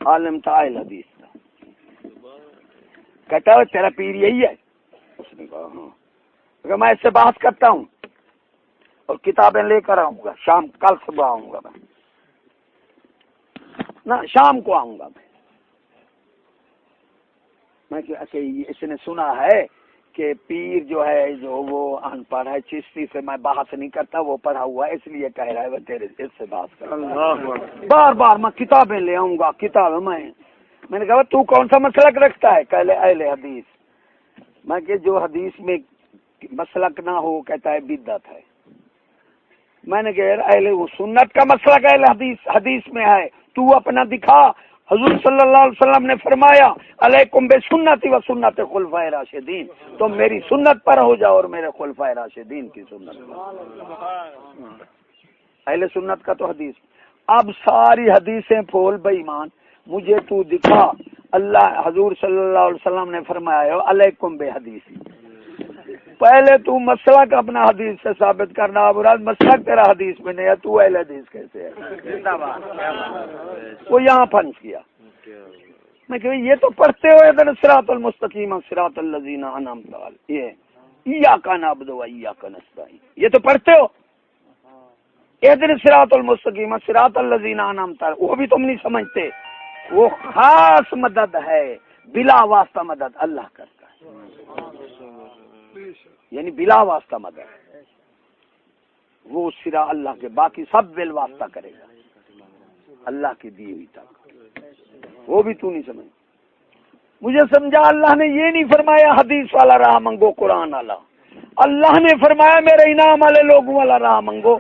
عالم تھا اہل حدیث تھا. کہتا ہے تیرا پیر یہی ہے؟ اس نے کہا ہاں. میں اس سے بات کرتا ہوں اور کتابیں لے کر آؤں گا شام کل صبح آؤں گا میں نہ شام کو آؤں گا میں کہ اچھا اس نے سنا ہے کہ پیر جو ہے جو وہ ان پڑھ ہے چشتی سے میں بحث نہیں کرتا وہ پڑھا ہوا ہے اس لیے کہہ رہا ہے وہ تیرے اس سے بات کر. بار بار میں کتابیں لے آؤں گا کتابیں میں نے کہا تو کون سا مسلک رکھتا ہے؟ کہ اہل حدیث. میں کہ جو حدیث میں مسلک نہ ہو کہتا ہے بدعت ہے. میں نے کہا اہل سنت کا مسلک اہل حدیث میں ہے تو اپنا دکھا. حضور صلی اللہ علیہ وسلم نے فرمایا علیکم بسنتی و سنت خلفائے راشدین تم میری سنت پر ہو جاؤ اور میرے خلفائے راشدین کی سنت پر. اہل سنت کا تو حدیث. اب ساری حدیثیں پھول بے ایمان مجھے تو دکھا اللہ حضور صلی اللہ علیہ وسلم نے فرمایا علیکم بے حدیث. پہلے تو مسلک اپنا حدیث سے ثابت کرنا ابراد مسلک تیرا حدیث میں نہیں ہے تو اہل حدیث کیسے ہے؟ وہ یہاں پھنس گیا. میں کہ یہ تو پڑھتے ہو ادھر صراط المستقیم صراط الذین انعمت علیہم یہ ایاک نعبد و ایاک نستعین یہ تو پڑھتے ہو. ادھر صراط المستقیم صراط الذین انعمت وہ بھی تم نہیں سمجھتے. وہ خاص مدد ہے، بلا واسطہ مدد اللہ کرتا ہے، یعنی بلا واسطہ مدد وہ سرا اللہ کے، باقی سب بل واسطہ کرے گا اللہ کی دی ہوئی طاقت، وہ بھی تو نہیں سمجھ۔ مجھے سمجھا اللہ نے یہ نہیں فرمایا حدیث والا راہ منگو قرآن والا، اللہ نے فرمایا میرے انعام والے لوگوں والا راہ منگو،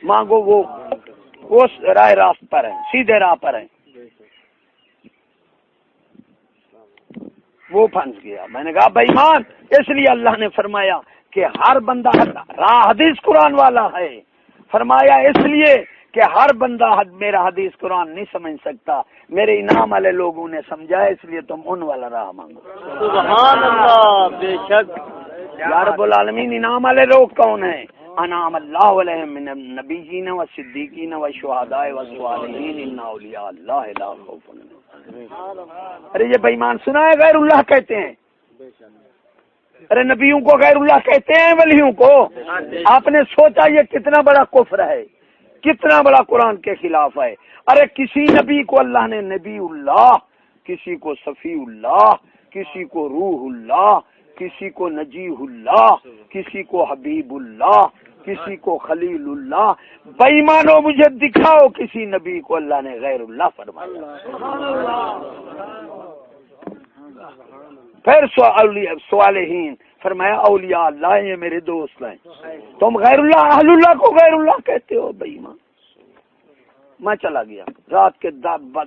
مانگو، وہ راہ راست پر ہیں، سیدھے راہ پر ہیں۔ وہ پھنس گیا۔ میں نے کہا بے ایمان، اس لیے اللہ نے فرمایا کہ ہر بندہ راہ حدیث قرآن والا ہے، فرمایا اس لیے کہ ہر بندہ میرا حدیث قرآن نہیں سمجھ سکتا، میرے انعام والے لوگوں نے سمجھا، اس لیے تم ان والا راہ مانگو۔ سبحان اللہ، بے شک یا رب العالمین، انعام والے لوگ کون ہیں؟ انعام اللہ علیہم من النبیین والصدیقین والشہداء والصالحین ان اولیاء اللہ لا خوف علیہم۔ ارے یہ بے ایمان سنا ہے غیر اللہ کہتے ہیں، ارے نبیوں کو غیر اللہ کہتے ہیں، ولیوں کو۔ آپ نے سوچا یہ کتنا بڑا کفر ہے، کتنا بڑا قرآن کے خلاف ہے۔ ارے کسی نبی کو اللہ نے نبی اللہ، کسی کو صفی اللہ، کسی کو روح اللہ، کسی کو نجیح اللہ، کسی کو حبیب اللہ، کسی کو خلیل اللہ۔ بے ایمانو مجھے دکھاؤ کسی نبی کو اللہ نے غیر اللہ فرمایا۔ پھر صالحین فرمایا اولیاء اللہ، یہ میرے دوست ہیں۔ تم غیر اللہ، اہل اللہ کو غیر اللہ کہتے ہو بے ایمان۔ میں چلا گیا رات کے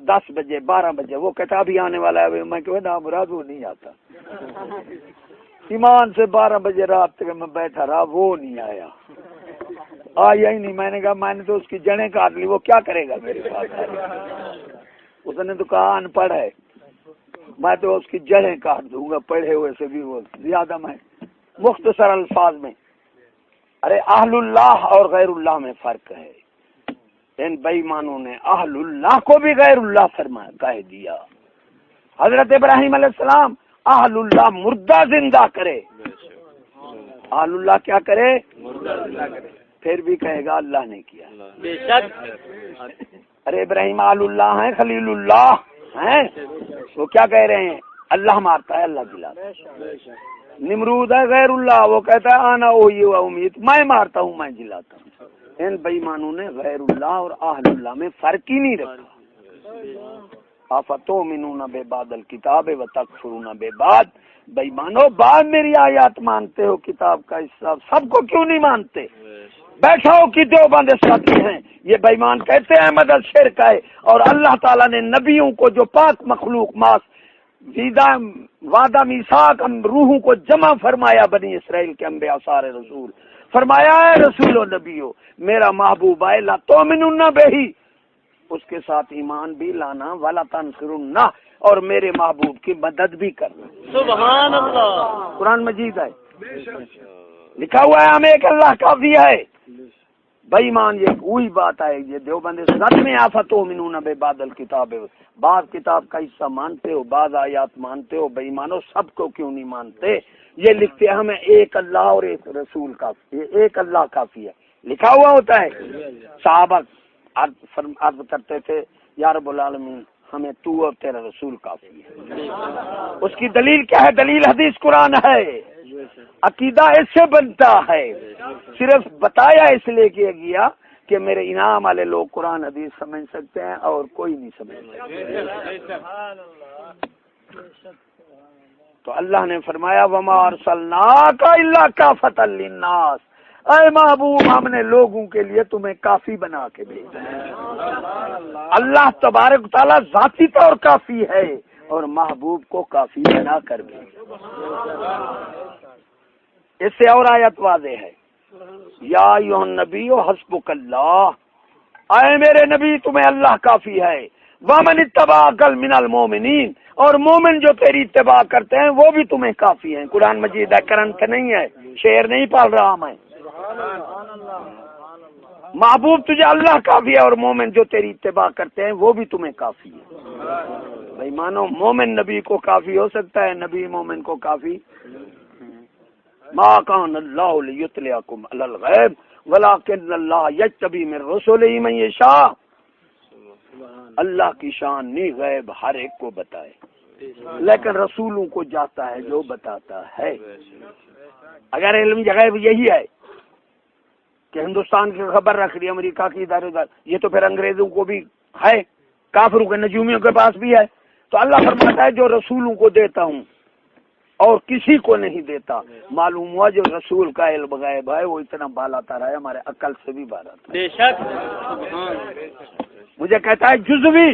10 بجے 12 بجے، وہ کہتا ابھی آنے والا ہے، میں کہ نا مراد وہ نہیں آتا۔ ایمان سے 12 بجے رات تک میں بیٹھا رہا، وہ نہیں آیا ہی نہیں۔ میں نے کہا میں نے تو اس کی جڑیں کاٹ لی، وہ کیا کرے گا میرے پاس؟ اس نے تو کہا ان پڑھ ہے، میں تو اس کی جڑیں کاٹ دوں گا، پڑھے ہوئے سے بھی وہ زیادہ۔ میں مختصر الفاظ میں، ارے اہل اللہ اور غیر اللہ میں فرق ہے۔ ان بے ایمانوں نے اہل اللہ کو بھی غیر اللہ فرمایا، کہہ دیا۔ حضرت ابراہیم علیہ السلام اہل اللہ مردہ زندہ کرے، اہل اللہ کیا کرے؟ پھر بھی کہے گا اللہ نے کیا۔ بے شک ارے ابراہیم اہل اللہ ہیں، خلیل اللہ ہیں، وہ کیا کہہ رہے ہیں؟ اللہ مارتا ہے، اللہ جلاتا ہے۔ نمرود ہے غیر اللہ، وہ کہتا ہے آنا اوہی و امید، میں مارتا ہوں میں جلاتا ہوں۔ ان بے ایمانوں نے غیر اللہ اور اہل اللہ میں فرق ہی نہیں رکھا۔ افتؤمنون ببعض الکتاب وتکفرون ببعض، بے ایمانو بعد میری آیات مانتے ہو، کتاب کا حصہ سب کو کیوں نہیں مانتے؟ بیٹھا ہو کہ دیوبند ساتھی ہیں، یہ بے ایمان کہتے ہیں مدد شرک ہے، اور اللہ تعالیٰ نے نبیوں کو جو پاک مخلوق ماس وعدہ میثاق روحوں کو جمع فرمایا، بنی اسرائیل کے انبیاء سارے رسول، فرمایا ہے رسول و نبیو میرا محبوب ہے، لا تؤمنون بہی، اس کے ساتھ ایمان بھی لانا، ولا تنصرون، اور میرے محبوب کی مدد بھی کرنا۔ سبحان اللہ، قرآن مجید ہے، لکھا ہوا ہے ہمیں ایک اللہ کافی ہے۔ بے ایمان یہ وہی بات ہے، یہ دیوبند سچ میں افتؤمنون ببعض الکتاب، بعض کتاب کا حصہ مانتے ہو، بعض آیات مانتے ہو، بے ایمانو سب کو کیوں نہیں مانتے؟ یہ لکھتے ہیں ہمیں ایک اللہ اور ایک رسول کافی ہے، ایک اللہ کافی ہے، لکھا ہوا ہوتا ہے۔ صحابہ عرض کرتے تھے یا رب العالمین ہمیں تو اور تیرا رسول کافی ہے۔ اس کی دلیل کیا ہے؟ دلیل حدیث قرآن ہے، عقیدہ اس سے بنتا ہے۔ صرف بتایا اس لیے کیا گیا کہ میرے انعام والے لوگ قرآن حدیث سمجھ سکتے ہیں اور کوئی نہیں سمجھ سکتا۔ تو اللہ نے فرمایا وما ارسلناک الا کافۃ للناس، اے محبوب ہم نے لوگوں کے لیے تمہیں کافی بنا کے بھیجا ہے۔ اللہ تبارک تعالیٰ ذاتی طور کافی ہے اور محبوب کو کافی بنا کر بھیجا۔ اس سے اور آیت واضح ہے، یا ایھا النبی حسبک اللہ، اے میرے نبی تمہیں اللہ کافی ہے، ومن اتبعک من المؤمنین، اور مومن جو تیری اتباع کرتے ہیں وہ بھی تمہیں کافی ہیں۔ قرآن مجید ہے، کرنٹ نہیں ہے، شعر نہیں پال رہا میں۔ محبوب تجھے اللہ کافی ہے اور مومن جو تیری اتباع کرتے ہیں وہ بھی تمہیں کافی ہے۔ بھائی مانو مومن نبی کو کافی ہو سکتا ہے، نبی مومن کو کافی؟ ما کان اللہ لیطلعکم علی الغیب ولکن اللہ یجتبی من رسلہ من یشاء۔ اللہ کی شان نہیں غیب ہر ایک کو بتائے، لیکن رسولوں کو جاتا ہے جو بتاتا ہے۔ اگر علم غیب یہی ہے کہ ہندوستان کی خبر رکھ رہی امریکہ کی ادھر ادھر، یہ تو پھر انگریزوں کو بھی ہے، کافروں کے نجومیوں کے پاس بھی ہے۔ تو اللہ فرماتا ہے جو رسولوں کو دیتا ہوں اور کسی کو نہیں دیتا۔ معلوم ہوا جو رسول کا علم غیب ہے وہ اتنا بالا تر ہے، ہمارے عقل سے بھی بالا تر۔ بے شک مجھے کہتا ہے جزوی،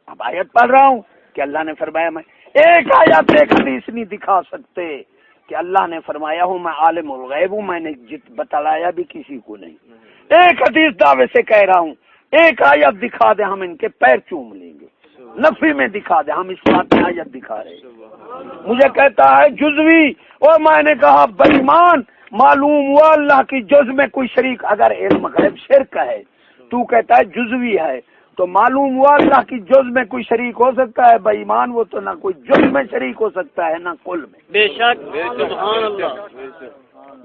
اب آیت پڑھ رہا ہوں کہ اللہ نے فرمایا میں ایک آیت ایک حدیث نہیں دکھا سکتے کہ اللہ نے فرمایا ہوں میں عالم الغیب ہوں، میں نے بتلایا بھی کسی کو نہیں۔ ایک حدیث دعوے سے کہہ رہا ہوں، ایک آیت دکھا دے ہم ان کے پیر چوم لیں گے، نفی میں دکھا دے ہم اس بات میں آیت دکھا رہے ہیں۔ مجھے کہتا ہے جزوی، اور میں نے کہا بے ایمان، معلوم ہوا اللہ کی جز میں کوئی شریک، اگر علم غیب شرک ہے تو کہتا ہے جزوی ہے، تو معلوم ہوا اللہ کی جز میں کوئی شریک ہو سکتا ہے؟ بے ایمان، وہ تو نہ کوئی جز میں شریک ہو سکتا ہے نہ کل میں۔ بے شک سبحان اللہ،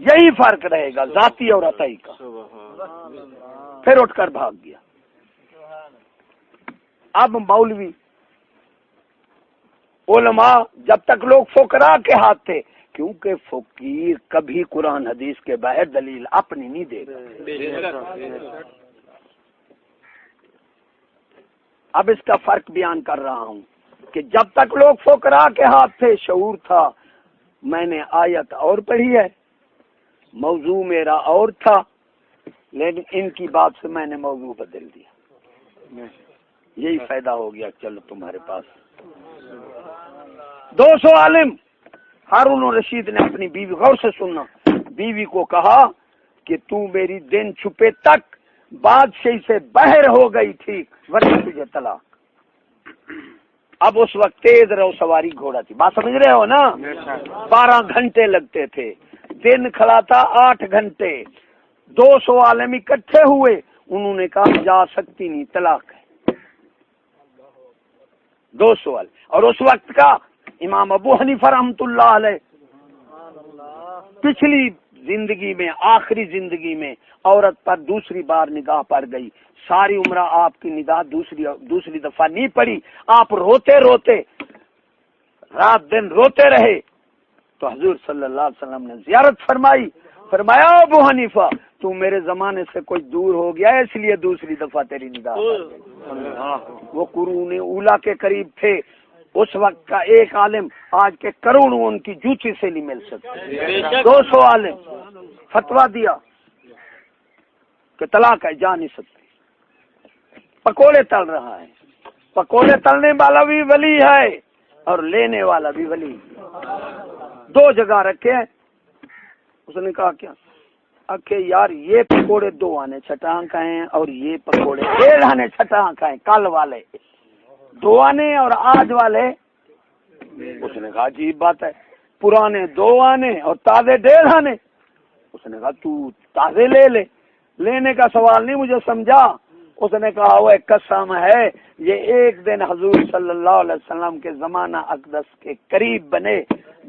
یہی فرق رہے گا ذاتی اور عطائی کا۔ پھر اٹھ کر بھاگ گیا۔ اب مولوی علماء جب تک لوگ فقراء کے ہاتھ تھے، کیونکہ فقیر کبھی قرآن حدیث کے باہر دلیل اپنی نہیں دے گا۔ اب اس کا فرق بیان کر رہا ہوں کہ جب تک لوگ فقراء کے ہاتھ تھے شعور تھا، میں نے آیت اور پڑھی ہے، موضوع میرا اور تھا، لیکن ان کی بات سے میں نے موضوع بدل دیا، یہی فائدہ ہو گیا۔ چلو تمہارے پاس 200 عالم، ہارون رشید نے اپنی بیوی، غور سے سننا، بیوی کو کہا کہ تو میری دن چھپے تک بادشاہی سے باہر ہو گئی تھی ورنہ تجھے طلاق۔ اب اس وقت تیز رو سواری گھوڑا تھی، بات سمجھ رہے ہو نا؟ 12 گھنٹے لگتے تھے، دن کھلا تھا 8 گھنٹے۔ 200 عالم اکٹھے ہوئے، انہوں نے کہا جا سکتی نہیں، طلاق ہے۔ 200 عالم، اور اس وقت کا امام ابو حنیفہ رحمۃ اللہ علیہ پچھلی زندگی میں، آخری زندگی میں عورت پر دوسری بار نگاہ پڑ گئی، ساری عمرہ آپ کی نگاہ دوسری دفعہ نہیں پڑی، آپ روتے روتے رات دن روتے رہے، تو حضور صلی اللہ علیہ وسلم نے زیارت فرمائی، فرمایا ابو حنیفہ تو میرے زمانے سے کچھ دور ہو گیا ہے، اس لیے دوسری دفعہ تیری نگاہ پڑ گئی۔ وہ قرون اولا کے قریب تھے، اس وقت کا ایک عالم آج کے کروڑوں ان کی جوتی سے نہیں مل سکتے۔ 200 عالم فتوا دیا کہ طلاق ہے، جا نہیں سکتے۔ پکوڑے تل رہا ہے، پکوڑے تلنے والا بھی ولی ہے اور لینے والا بھی ولی، 2 جگہ رکھے ہیں۔ اس نے کہا کیا؟ کہ یار یہ پکوڑے 2 آنے چھٹاں کھائیں اور یہ پکوڑے 1.5 آنے چھٹاں کھائیں، کل والے 2 آنے اور آج والے۔ اس نے کہا عجیب بات ہے، پرانے 2 آنے اور تازے 1.5 آنے۔ اس نے کہا تو تازے لے لے، لینے کا سوال نہیں مجھے سمجھا۔ اس نے کہا وہ قسم ہے یہ ایک دن حضور صلی اللہ علیہ وسلم کے زمانہ اقدس کے قریب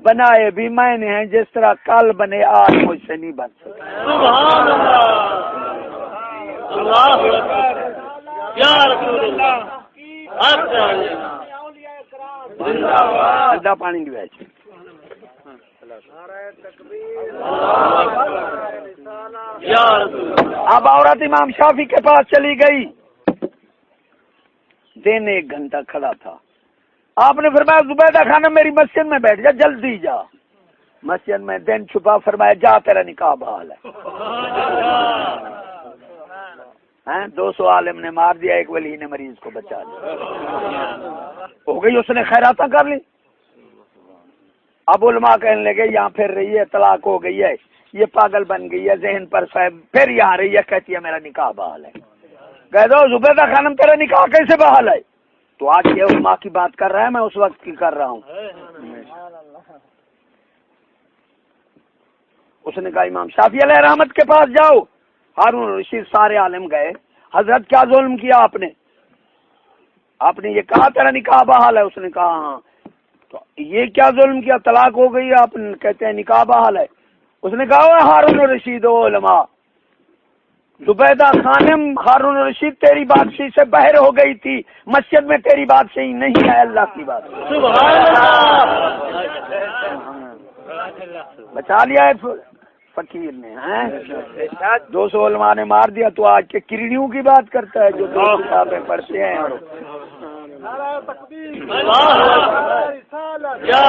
بنائے بھی میں نے ہیں، جس طرح کل بنے آج مجھ سے نہیں بن سکتے۔ سبحان اللہ، اللہ اکبر، یا رسول اللہ، پانی کی وجہ اب عورت امام شافی کے پاس چلی گئی، دن 1 گھنٹہ کھڑا تھا۔ آپ نے فرمایا زبیدہ خانم میری مسجد میں بیٹھ جا، جلدی جا۔ مسجد میں دن چھپا، فرمایا جا تیرا نکاح بحال ہے۔ 200 عالم نے مار دیا، ایک ولی نے مریض کو بچا دیا، ہو گئی، اس نے خیراتاں کر لی۔ اب علماء کہنے لگے یہاں پھر رہی ہے، طلاق ہو گئی ہے، یہ پاگل بن گئی ہے، ذہن پر صاحب، پھر یہاں رہی ہے، کہتی ہے میرا نکاح بحال ہے۔ کہہ دو زبیدہ خانم تیرا نکاح کیسے بحال ہے؟ تو آج یہ علماء کی بات کر رہا ہے، میں اس وقت کی کر رہا ہوں۔ اس نے کہا امام شافعی علیہ رحمت کے پاس جاؤ۔ ہارون رشید سارے عالم گئے، حضرت کیا ظلم کیا آپ نے یہ کہا تیرا نکاح بحال ہے؟ اس نے کہا ہاں۔ تو یہ کیا ظلم کیا، طلاق ہو گئی، آپ کہتے ہیں نکاح بحال ہے؟ اس نے کہا ہارون رشید و علماء زبیدہ خانم ہارون رشید تیری بادشاہی سے باہر ہو گئی تھی، مسجد میں تیری بادشاہی نہیں ہے، اللہ کی بات سبحان اللہ، بچا لیا ہے فقیر نے، ہیں 200 علماء نے مار دیا، تو آج کے کرڑیوں کی بات کرتا ہے جو 2 کتابیں پڑھتے ہیں۔ یا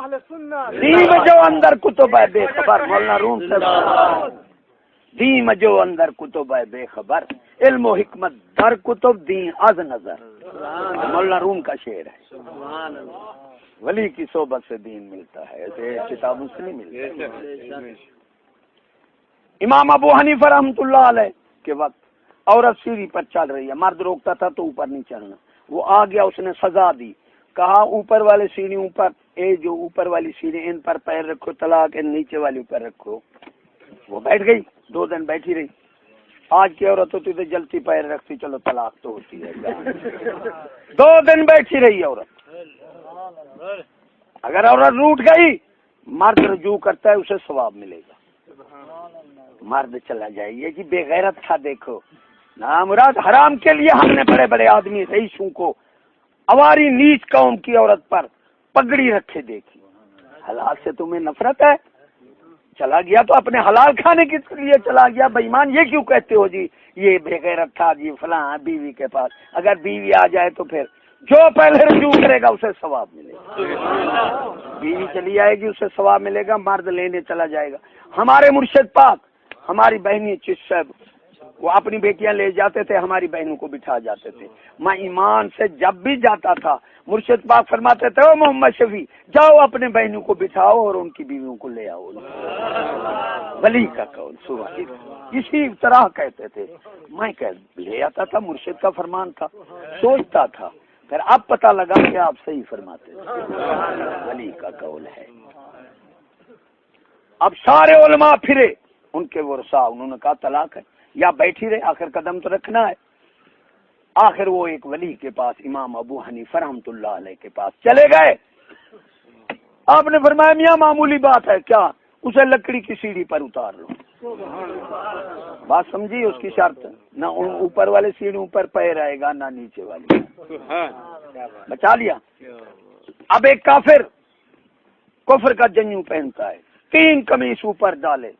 رسول دین جو اندر کتب ہے بے خبر، مولانا روم سے دین جو اندر کتب ہے بے خبر، علم و حکمت در کتب دین از نظر، مولانا روم کا شعر ہے۔ ولی کی صحبت سے دین ملتا ہے، ایسے کتابوں سے نہیں ملتا۔ امام ابو حنیفہ رحمۃ اللہ علیہ کے وقت عورت سیڑھی پر چل رہی ہے، مرد روکتا تھا تو اوپر نہیں چڑھنا، وہ آ گیا، اس نے سزا دی، کہا اوپر والے سیڑھیوں پر، جو اوپر والی سیڑھی ان پر پیر رکھو، طلاق ان نیچے والی اوپر رکھو۔ وہ بیٹھ گئی، 2 دن بیٹھی رہی۔ آج کی عورت ہوتی تو جلتی پیر رکھتی، چلو طلاق تو ہوتی ہے۔ 2 دن بیٹھی رہی عورت۔ اگر عورت روٹ گئی، مرد رجوع کرتا ہے، اسے ثواب ملے گا، مرد چلا جائے، یہ کہ بے غیرت تھا، دیکھو نا مراد، حرام کے لیے ہم نے بڑے بڑے آدمی رئیسوں کو اواری نیچ قوم کی عورت پر پگڑی رکھے دیکھی۔ حلال سے تمہیں نفرت ہے، چلا گیا تو اپنے حلال کھانے کے لیے چلا گیا، بے ایمان یہ کیوں کہتے ہو جی یہ بے غیرت تھا جی فلاں بیوی کے پاس؟ اگر بیوی آ جائے تو پھر جو پہلے رجوع کرے گا اسے ثواب ملے گا، بیوی چلی آئے گی اسے ثواب ملے گا، مرد لینے چلا جائے گا۔ ہمارے مرشد پاک، ہماری بہنی چش صاحب، وہ اپنی بیٹیاں لے جاتے تھے، ہماری بہنوں کو بٹھا جاتے تھے۔ میں ایمان سے جب بھی جاتا تھا، مرشد پاک فرماتے تھے او محمد شفیع جاؤ اپنے بہنوں کو بٹھاؤ اور ان کی بیویوں کو لے آؤ۔ ولی کا قول صبح اسی طرح کہتے تھے، میں لے آتا تھا، مرشد کا فرمان تھا، سوچتا تھا، پھر اب پتہ لگا کہ آپ صحیح فرماتے تھے، ولی کا قول ہے۔ اب سارے علماء پھرے، ان کے ورثاء، انہوں نے کہا طلاق ہے، یا بیٹھی رہے، آخر قدم تو رکھنا ہے۔ آخر وہ ایک ولی کے پاس، امام ابو حنیفہ رحمۃ اللہ علیہ کے پاس چلے گئے۔ آپ نے فرمایا میاں معمولی بات ہے، کیا؟ اسے لکڑی کی سیڑھی پر اتار لو۔ بات سمجھی؟ اس کی شرط نہ اوپر والے سیڑھیوں پر پیر آئے گا نہ نیچے والی۔ بچا لیا۔ اب ایک کافر کفر کا جنیو پہنتا ہے، 3 قمیص اوپر ڈالے،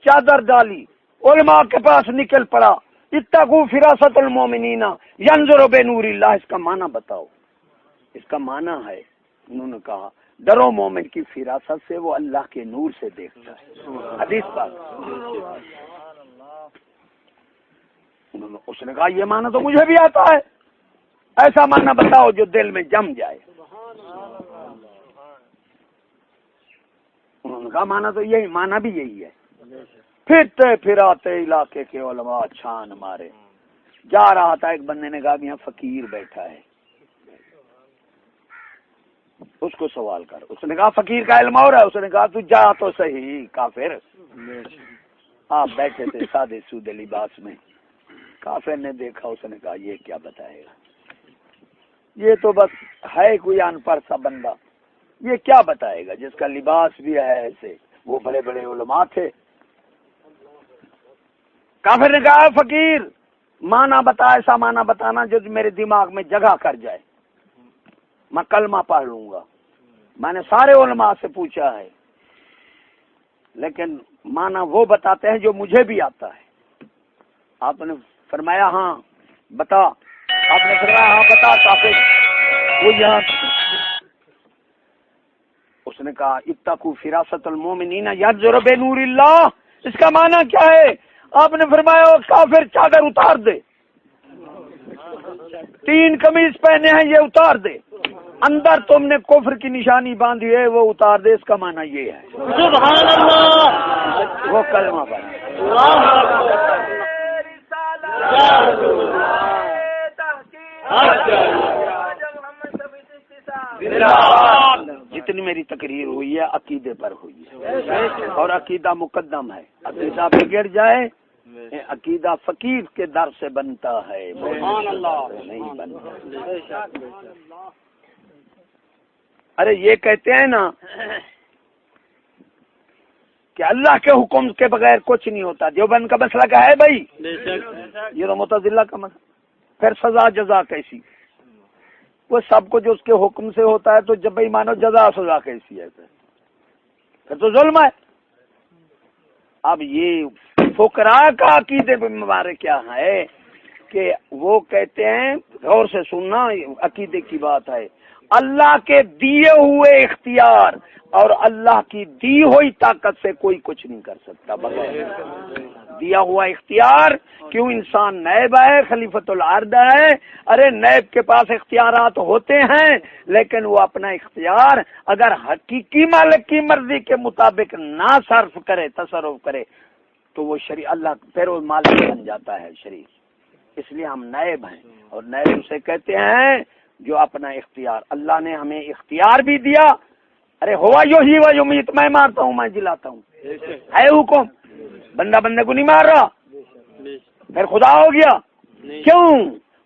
چادر ڈالی، علماء کے پاس نکل پڑا، اتقوا فراست المومنین ینظر بنور اللہ، اس کا معنی بتاؤ۔ اس کا معنی ہے، انہوں نے کہا ڈرو مومن کی فراست سے، وہ اللہ کے نور سے دیکھتا ہے، حدیث پاک۔ اس نے کہا یہ معنی تو مجھے بھی آتا ہے، ایسا معنی بتاؤ جو دل میں جم جائے۔ انہوں نے کہا معنی تو یہی، معنی بھی یہی ہے۔ پھرتے پھراتے علاقے کے علماء چھان مارے، جا رہا تھا، ایک بندے نے کہا یہاں فقیر بیٹھا ہے، اس کو سوال کر۔ اس نے کہا فقیر کا علم اور ہے؟ اس نے کہا تو جا تو صحیح کافر۔ آپ بیٹھے تھے سادے سودے لباس میں، کافر نے دیکھا، اس نے کہا یہ کیا بتائے گا، یہ تو بس ہے کوئی ان پڑھ سا بندہ، یہ کیا بتائے گا جس کا لباس بھی ہے ایسے؟ وہ بڑے بڑے علماء تھے۔ کافر نے کہا فقیر معنی بتا، ایسا معنی بتانا جو میرے دماغ میں جگہ کر جائے، میں کلمہ پڑھ لوں گا۔ میں نے سارے علماء سے پوچھا ہے، لیکن معنی وہ بتاتے ہیں جو مجھے بھی آتا ہے۔ آپ نے فرمایا ہاں بتا، آپ نے فرمایا ہاں بتا کافر۔ وہ یہاں اس نے کہا اتقوا فراست المومنین ینظر بنور اللہ، اس کا معنی کیا ہے؟ آپ نے فرمایا کافر چادر اتار دے، 3 قمیص پہنے ہیں یہ اتار دے، اندر تم نے کفر کی نشانی باندھی ہے وہ اتار دے، اس کا معنی یہ ہے۔ سبحان اللہ، وہ کلمہ پڑھ۔ جتنی میری تقریر ہوئی ہے عقیدے پر ہوئی ہے، اور عقیدہ مقدم ہے۔ عقیدہ بگڑ جائے، عقیدہ فقیر کے در سے بنتا ہے، نہیں بنتا۔ ارے یہ کہتے ہیں نا کہ اللہ کے حکم کے بغیر کچھ نہیں ہوتا. دیوبند کا مسئلہ کیا ہے بھائی؟ یہ تو معتزلہ کا مسئلہ. پھر سزا جزا کیسی؟ وہ سب کو جو اس کے حکم سے ہوتا ہے تو جب بھائی مانو جزا سزا کیسی ہے؟ پھر تو ظلم ہے. اب یہ فقراء کا عقیدے پہ ہمارے کیا ہے کہ وہ کہتے ہیں، غور سے سننا، عقیدے کی بات ہے، اللہ کے دیے ہوئے اختیار اور اللہ کی دی ہوئی طاقت سے کوئی کچھ نہیں کر سکتا. بغیر دیا ہوا اختیار، کیوں انسان نیب ہے، خلیفۃ الارض ہے. ارے نیب کے پاس اختیارات ہوتے ہیں لیکن وہ اپنا اختیار اگر حقیقی مالک کی مرضی کے مطابق نہ صرف کرے، تصرف کرے، تو وہ شریع اللہ پھر وہ مالک بن جاتا ہے شریف. اس لیے ہم نیب ہیں، اور نیب اسے کہتے ہیں جو اپنا اختیار، اللہ نے ہمیں اختیار بھی دیا. ارے ہوا یو ہی و یمیت، میں مارتا ہوں میں جلاتا ہوں، ہے حکم. بندہ بندے کو نہیں مار رہا، پھر خدا ہو گیا. کیوں؟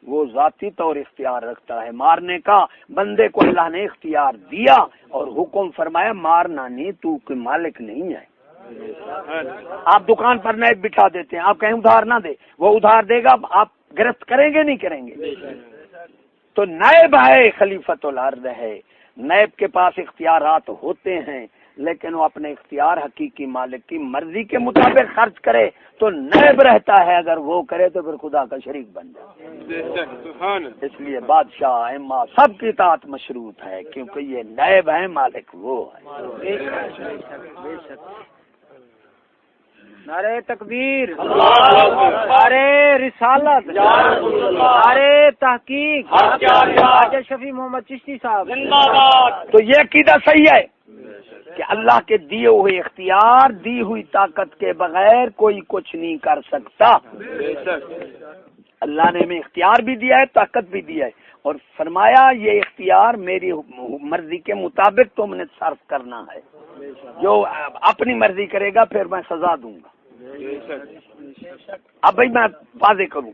وہ ذاتی طور اختیار رکھتا ہے مارنے کا. بندے کو اللہ نے اختیار دیا اور حکم فرمایا مارنا نہیں، تو کوئی مالک نہیں ہے. آپ دکان پر نیب بٹھا دیتے ہیں، آپ کہیں ادھار نہ دے، وہ ادھار دے گا، آپ گرفت کریں گے نہیں کریں گے؟ تو نیب ہے، خلیفۃ الارض ہے. نیب کے پاس اختیارات ہوتے ہیں لیکن وہ اپنے اختیار حقیقی مالک کی مرضی کے مطابق خرچ کرے تو نیب رہتا ہے، اگر وہ کرے تو پھر خدا کا شریک بن جائے. اس لیے بادشاہ ائمہ سب کی اطاعت مشروط ہے کیونکہ یہ نیب ہے، مالک وہ ہے. نعرہ تکبیر، نعرہ رسالت، نعرہ تحقیق، خواجہ شفیع محمد چشتی صاحب. تو یہ عقیدہ صحیح ہے کہ اللہ کے دیے ہوئے اختیار، دی ہوئی طاقت کے بغیر کوئی کچھ نہیں کر سکتا. اللہ نے ہمیں اختیار بھی دیا ہے، طاقت بھی دیا ہے، اور فرمایا یہ اختیار میری مرضی کے مطابق تم نے صرف کرنا ہے. جو اپنی مرضی کرے گا پھر میں سزا دوں گا. اب بھائی میں واضح کروں،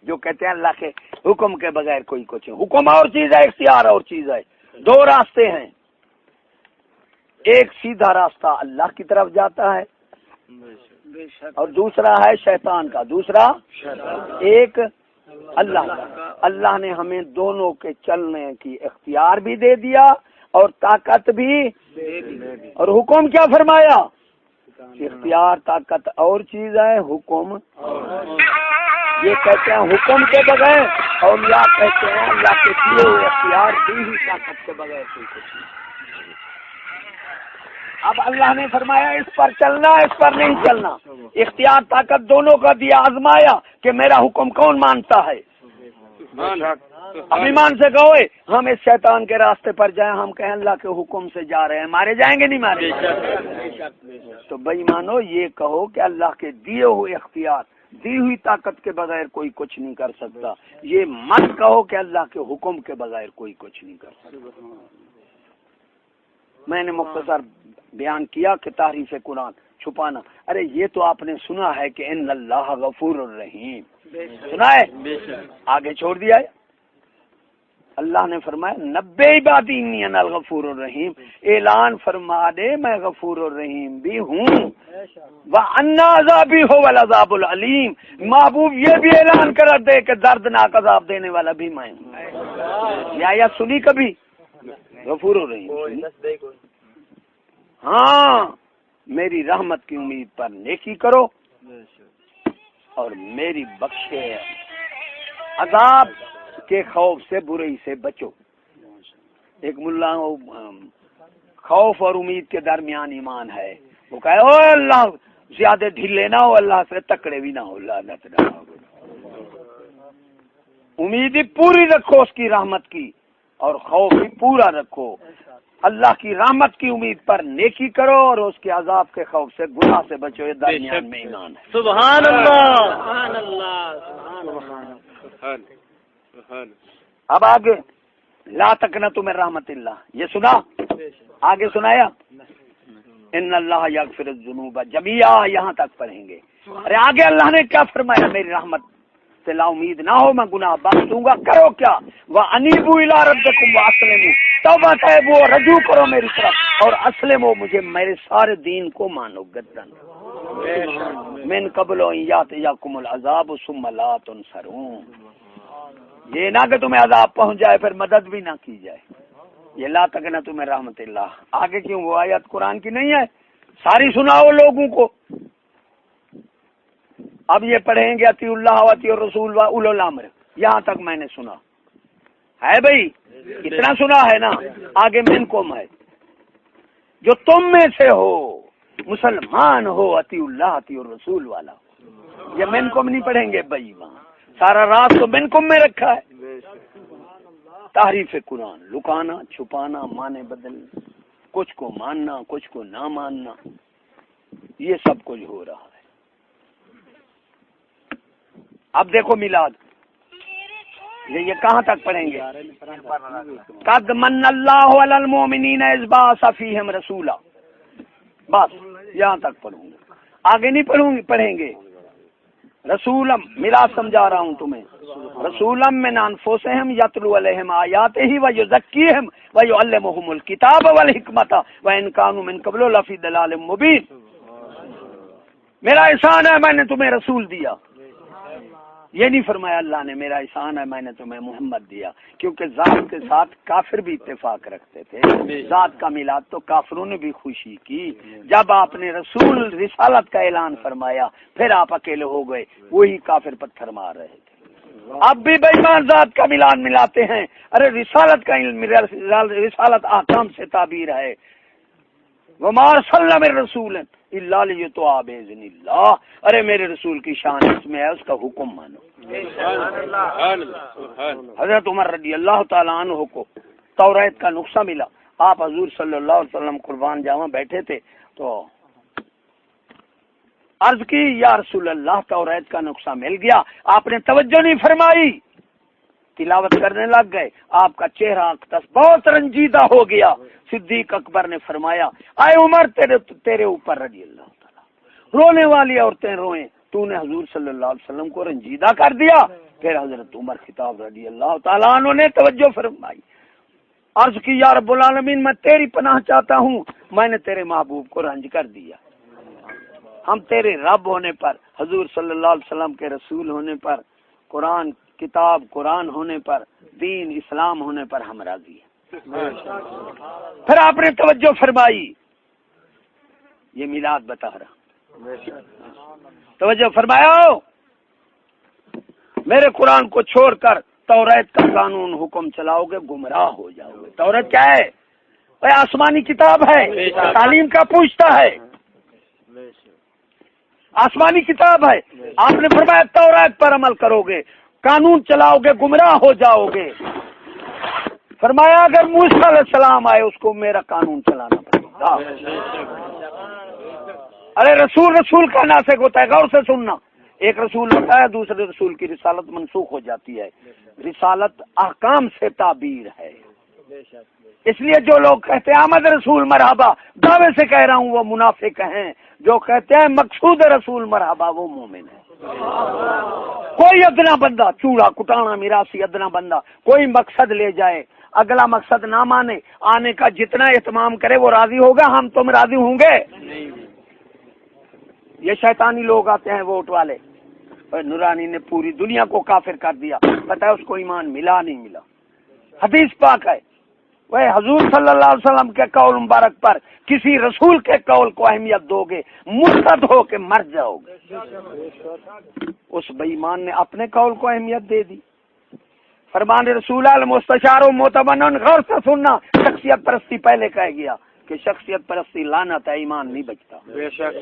جو کہتے ہیں اللہ کے حکم کے بغیر کوئی کچھ ہے. حکم اور چیز ہے، اختیار اور چیز ہے. دو راستے ہیں، ایک سیدھا راستہ اللہ کی طرف جاتا ہے اور دوسرا ہے شیطان کا. دوسرا ایک اللہ کا. اللہ نے ہمیں دونوں کے چلنے کی اختیار بھی دے دیا اور طاقت بھی. اور حکم کیا فرمایا؟ اختیار طاقت اور چیز ہے، حکم. یہ کہتے ہیں حکم کے بغیر، اور یا کہتے ہیں اللہ کے دیے ہوئے اختیار دی ہوئی طاقت کے بغیر کوئی کچھ نہیں. اب اللہ نے فرمایا اس پر چلنا، اس پر نہیں چلنا. اختیار طاقت دونوں کا دیا، آزمایا کہ میرا حکم کون مانتا ہے. اب ایمان سے کہو ہم اس شیطان کے راستے پر جائیں، ہم کہیں اللہ کے حکم سے جا رہے ہیں، مارے جائیں گے نہیں مارے؟ تو بھائی مانو یہ کہو کہ اللہ کے دیے ہوئے اختیار، دی ہوئی طاقت کے بغیر کوئی کچھ نہیں کر سکتا. یہ مت کہو کہ اللہ کے حکم کے بغیر کوئی کچھ نہیں کر سکتا. میں نے مختصر بیان کیا کہ تعریف قرآن چھپانا. ارے یہ تو آپ نے سنا ہے کہ ان اللہ غفور الرحیم، سنا ہے؟ آگے چھوڑ دیا ہے. اللہ نے فرمایا 90 عبادی انی انا الغفور الرحیم. اعلان فرما دے میں غفور الرحیم بھی ہوں، وَأَنَّ عَذَابِي هُوَ الْعَذَابُ الْعَلِيمُ. محبوب یہ بھی اعلان کر دے کہ دردناک عذاب دینے والا بھی میں ہوں. یا سنی کبھی غفور الرحیم؟ ہاں، میری رحمت کی امید پر نیکی کرو اور میری بخشے عذاب کے خوف سے، برائی سے بچو. ایک ملا خوف اور امید کے درمیان ایمان ہے، وہ کہے او اللہ زیادہ ڈھیلے نہ ہو، اللہ سے تکڑے بھی نہ ہو، لعنت نہ ہو. امید پوری رکھو اس کی رحمت کی اور خوف بھی پورا رکھو. اللہ کی رحمت کی امید پر نیکی کرو اور اس کے عذاب کے خوف سے، گناہ سے بچو. یہ درمیان میں ایمان ہے. سبحان اللہ، سبحان اللہ، سبحان اللہ. اب آگے لا تقنطوا من رحمت اللہ، یہ سنا؟ آگے سنایا ان اللہ یغفر الذنوب جميعا، یہاں تک پڑھیں گے. ارے آگے اللہ نے کیا فرمایا؟ میری رحمت سے لا امید نہ ہو، میں گناہ بخش دوں گا. کرو کیا؟ وَأَنِيبُوا إِلَىٰ رَبِّكُمْ وَأَسْلِمُوا، توبہ ہے وہ رجوع کرو میری طرف اور اسلم وہ مجھے میرے سارے دین کو مانو گردن من قبل یات یاکم العذاب ثم لا تنصرون. یہ نہ کہ تمہیں عذاب پہنچ جائے پھر مدد بھی نہ کی جائے. یہ لا تک نہ تمہیں رحمت اللہ. آگے کیوں وہ آیت قرآن کی نہیں ہے؟ ساری سناؤ لوگوں کو. اب یہ پڑھیں گے اطیع اللہ و اطیع الرسول و اولو الامر. یہاں تک میں نے سنا ہے بھائی، اتنا سنا ہے نا. آگے منکم ہے جو تم میں سے ہو مسلمان ہو اطیع اللہ اطیع الرسول والا. یہ منکم نہیں پڑھیں گے بھائی، وہاں سارا راز تو منکم میں رکھا ہے. تحریف قرآن، لکانا چھپانا، معنی بدلنا، کچھ کو ماننا کچھ کو نہ ماننا، یہ سب کچھ ہو رہا ہے. اب دیکھو میلاد، یہ کہاں تک پڑھیں گے؟ قد من اللہ علی المؤمنین اذ بعث فیہم رسولا. بس یہاں تک پڑھوں گے، آگے نہیں پڑھیں گے. رسولم میلاد سمجھا رہا ہوں تمہیں. رسولم من انفسہم یتلو علیہم آیاتہ ویزکیہم ویعلمہم الکتاب والحکمۃ وان کانوا من قبل لفی ضلال مبین. میرا احسان ہے میں نے تمہیں رسول دیا. یہ نہیں فرمایا اللہ نے میرا احسان ہے میں نے تمہیں محمد دیا، کیونکہ ذات کے ساتھ کافر بھی اتفاق رکھتے تھے. ذات کا میلاد تو کافروں نے بھی خوشی کی. جب آپ نے رسول رسالت کا اعلان فرمایا پھر آپ اکیلے ہو گئے، وہی کافر پتھر مار رہے تھے. اب بھی بے ایمان ذات کا میلاد ملاتے ہیں. ارے رسالت کا رسالت احکام سے تعبیر ہے. وما ارسلنا من رسول الا لیطاع باذن اللہ. ارے میرے رسول کی شان اس میں ہے اس کا حکم مانو. حضرت عمر رضی اللہ تعالیٰ عنہ کو توریت کا نسخہ ملا. آپ حضور صلی اللہ علیہ وسلم قربان جاواں بیٹھے تھے تو عرض کی یا رسول اللہ توریت کا نسخہ مل گیا. آپ نے توجہ نہیں فرمائی، تلاوت کرنے لگ گئے. آپ کا چہرہ بہت رنجیدہ ہو گیا. صدیق اکبر نے فرمایا اے عمر تیرے اوپر رضی اللہ تعالیٰ، رونے والی عورتیں روئیں، تو نے حضور صلی اللہ علیہ وسلم کو رنجیدہ کر دیا. پھر حضرت عمر خطاب رضی اللہ تعالیٰ عنہ نے توجہ فرمائی. عرض کی یا رب العالمین میں تیری پناہ چاہتا ہوں، میں نے تیرے محبوب کو رنج کر دیا. ہم تیرے رب ہونے پر، حضور صلی اللہ علیہ وسلم کے رسول ہونے پر، قرآن کتاب قرآن ہونے پر، دین اسلام ہونے پر ہم راضی ہیں. پھر آپ نے توجہ فرمائی. یہ میلاد بتا رہا، توجہ فرمایا. میرے قرآن کو چھوڑ کر توریت کا قانون حکم چلاؤ گے گمراہ ہو جاؤ گے. توریت کیا ہے؟ وہ آسمانی کتاب ہے، تعلیم کا پوچھتا ہے، آسمانی کتاب ہے. آپ نے فرمایا توریت پر عمل کرو گے، قانون چلاؤ گے گمراہ ہو جاؤ گے. فرمایا اگر موسیٰ علیہ السلام آئے اس کو میرا قانون چلانا پڑے گا. ارے رسول کا ناسخ ہوتا ہے، غور سے سننا. ایک رسول ہوتا ہے، دوسرے رسول کی رسالت منسوخ ہو جاتی ہے. رسالت احکام سے تعبیر ہے. اس لیے جو لوگ کہتے ہیں احمد رسول مرحبا، دعوے سے کہہ رہا ہوں وہ منافق ہیں. جو کہتے ہیں مقصود رسول مرحبا وہ مومن ہے. کوئی ادنا بندہ چوڑا کٹانا میراثی ادنا بندہ کوئی مقصد لے جائے، اگلا مقصد نہ مانے، آنے کا جتنا اہتمام کرے وہ راضی ہوگا، ہم تم راضی ہوں گے؟ یہ شیطانی لوگ آتے ہیں ووٹ والے. نورانی نے پوری دنیا کو کافر کر دیا، پتہ ہے اس کو ایمان ملا نہیں ملا. حدیث پاک ہے، وہ حضور صلی اللہ علیہ وسلم کے قول مبارک پر کسی رسول کے قول کو اہمیت دو گے مرتد ہو کے مر جاؤ گے. اس بے ایمان نے اپنے قول کو اہمیت دے دی. فرمان رسول المستشار و معتمن. غور سے سننا، شخصیت پرستی پہلے کہہ گیا کہ شخصیت پرستی لعنت ہے، ایمان نہیں بچتا. بے شک.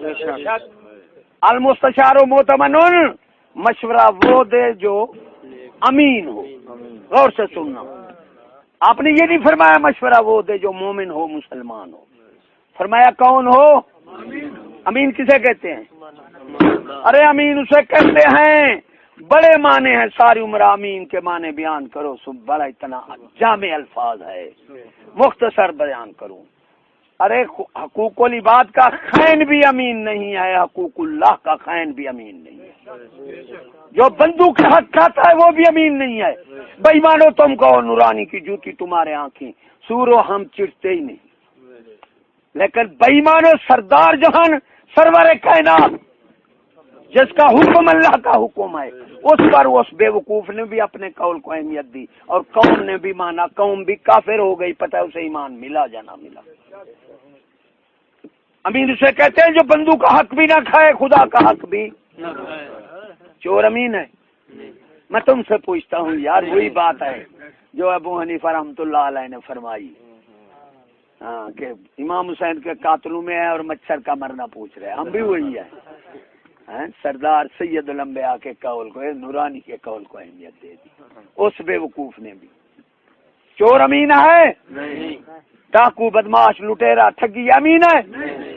المستشار و معتمن، مشورہ وہ دے جو امین ہو. غور سے سننا، آپ نے یہ نہیں فرمایا مشورہ وہ دے جو مومن ہو مسلمان ہو. فرمایا کون ہو؟ امین کسے کہتے ہیں؟ ارے امین اسے کہتے ہیں، بڑے معنی ہیں. ساری عمر امین کے معنی بیان کرو، سب بڑا اتنا جامع الفاظ ہے، مختصر بیان کروں. ارے حقوق العباد کا خائن بھی امین نہیں ہے، حقوق اللہ کا خائن بھی امین نہیں ہے، جو بندوق کے حق کھاتا ہے وہ بھی امین نہیں ہے۔ بے ایمانو تم کہو نورانی کی جوتی تمہارے آنکھیں، سورو ہم چڑھتے ہی نہیں، لیکن بے ایمانو سردار جہان سرور کائنات جس کا حکم اللہ کا حکم ہے، اس پر اس بے وقوف نے بھی اپنے قول کو اہمیت دی اور قوم نے بھی مانا، قوم بھی کافر ہو گئی، پتہ ہے اسے ایمان ملا یا نہ ملا۔ امین اسے کہتے ہیں جو بندو کا حق بھی نہ کھائے، خدا کا حق بھی۔ چور امین ہے؟ میں تم سے پوچھتا ہوں یار، وہی بات ہے جو ابو حنیفہ رحمۃ اللہ علیہ نے فرمائی، ہاں کہ امام حسین کے قاتلوں میں ہے اور مچھر کا مرنا پوچھ رہے ہیں، ہم بھی وہی ہے۔ سردار سید الانبیاء کے قول کو، نورانی کے قول کو اہمیت دے دی، اس بے وقوف نے بھی۔ چور امین ہے؟ ڈاکو بدماش لٹیرا ٹھگی امین ہے؟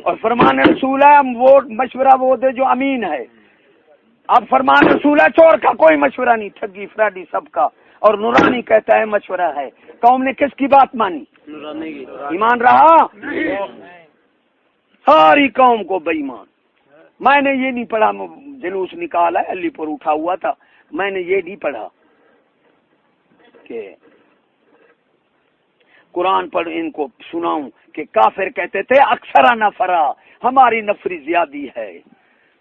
اور فرمان رسول ہے ہم وہ مشورہ وہ دے جو امین ہے۔ اب فرمان رسول ہے چور کا کوئی مشورہ نہیں، ٹھگی فراڈی سب کا، اور نورانی کہتا ہے مشورہ ہے۔ قوم نے کس کی بات مانی؟ ایمان رہا؟ ساری قوم کو بے ایمان۔ میں نے یہ نہیں پڑھا، جلوس نکالا ہے علی پور اٹھا ہوا تھا، میں نے یہ نہیں پڑھا کہ قرآن پڑھ ان کو سناؤں کہ کافر کہتے تھے اکثر نفرا، ہماری نفری زیادی ہے،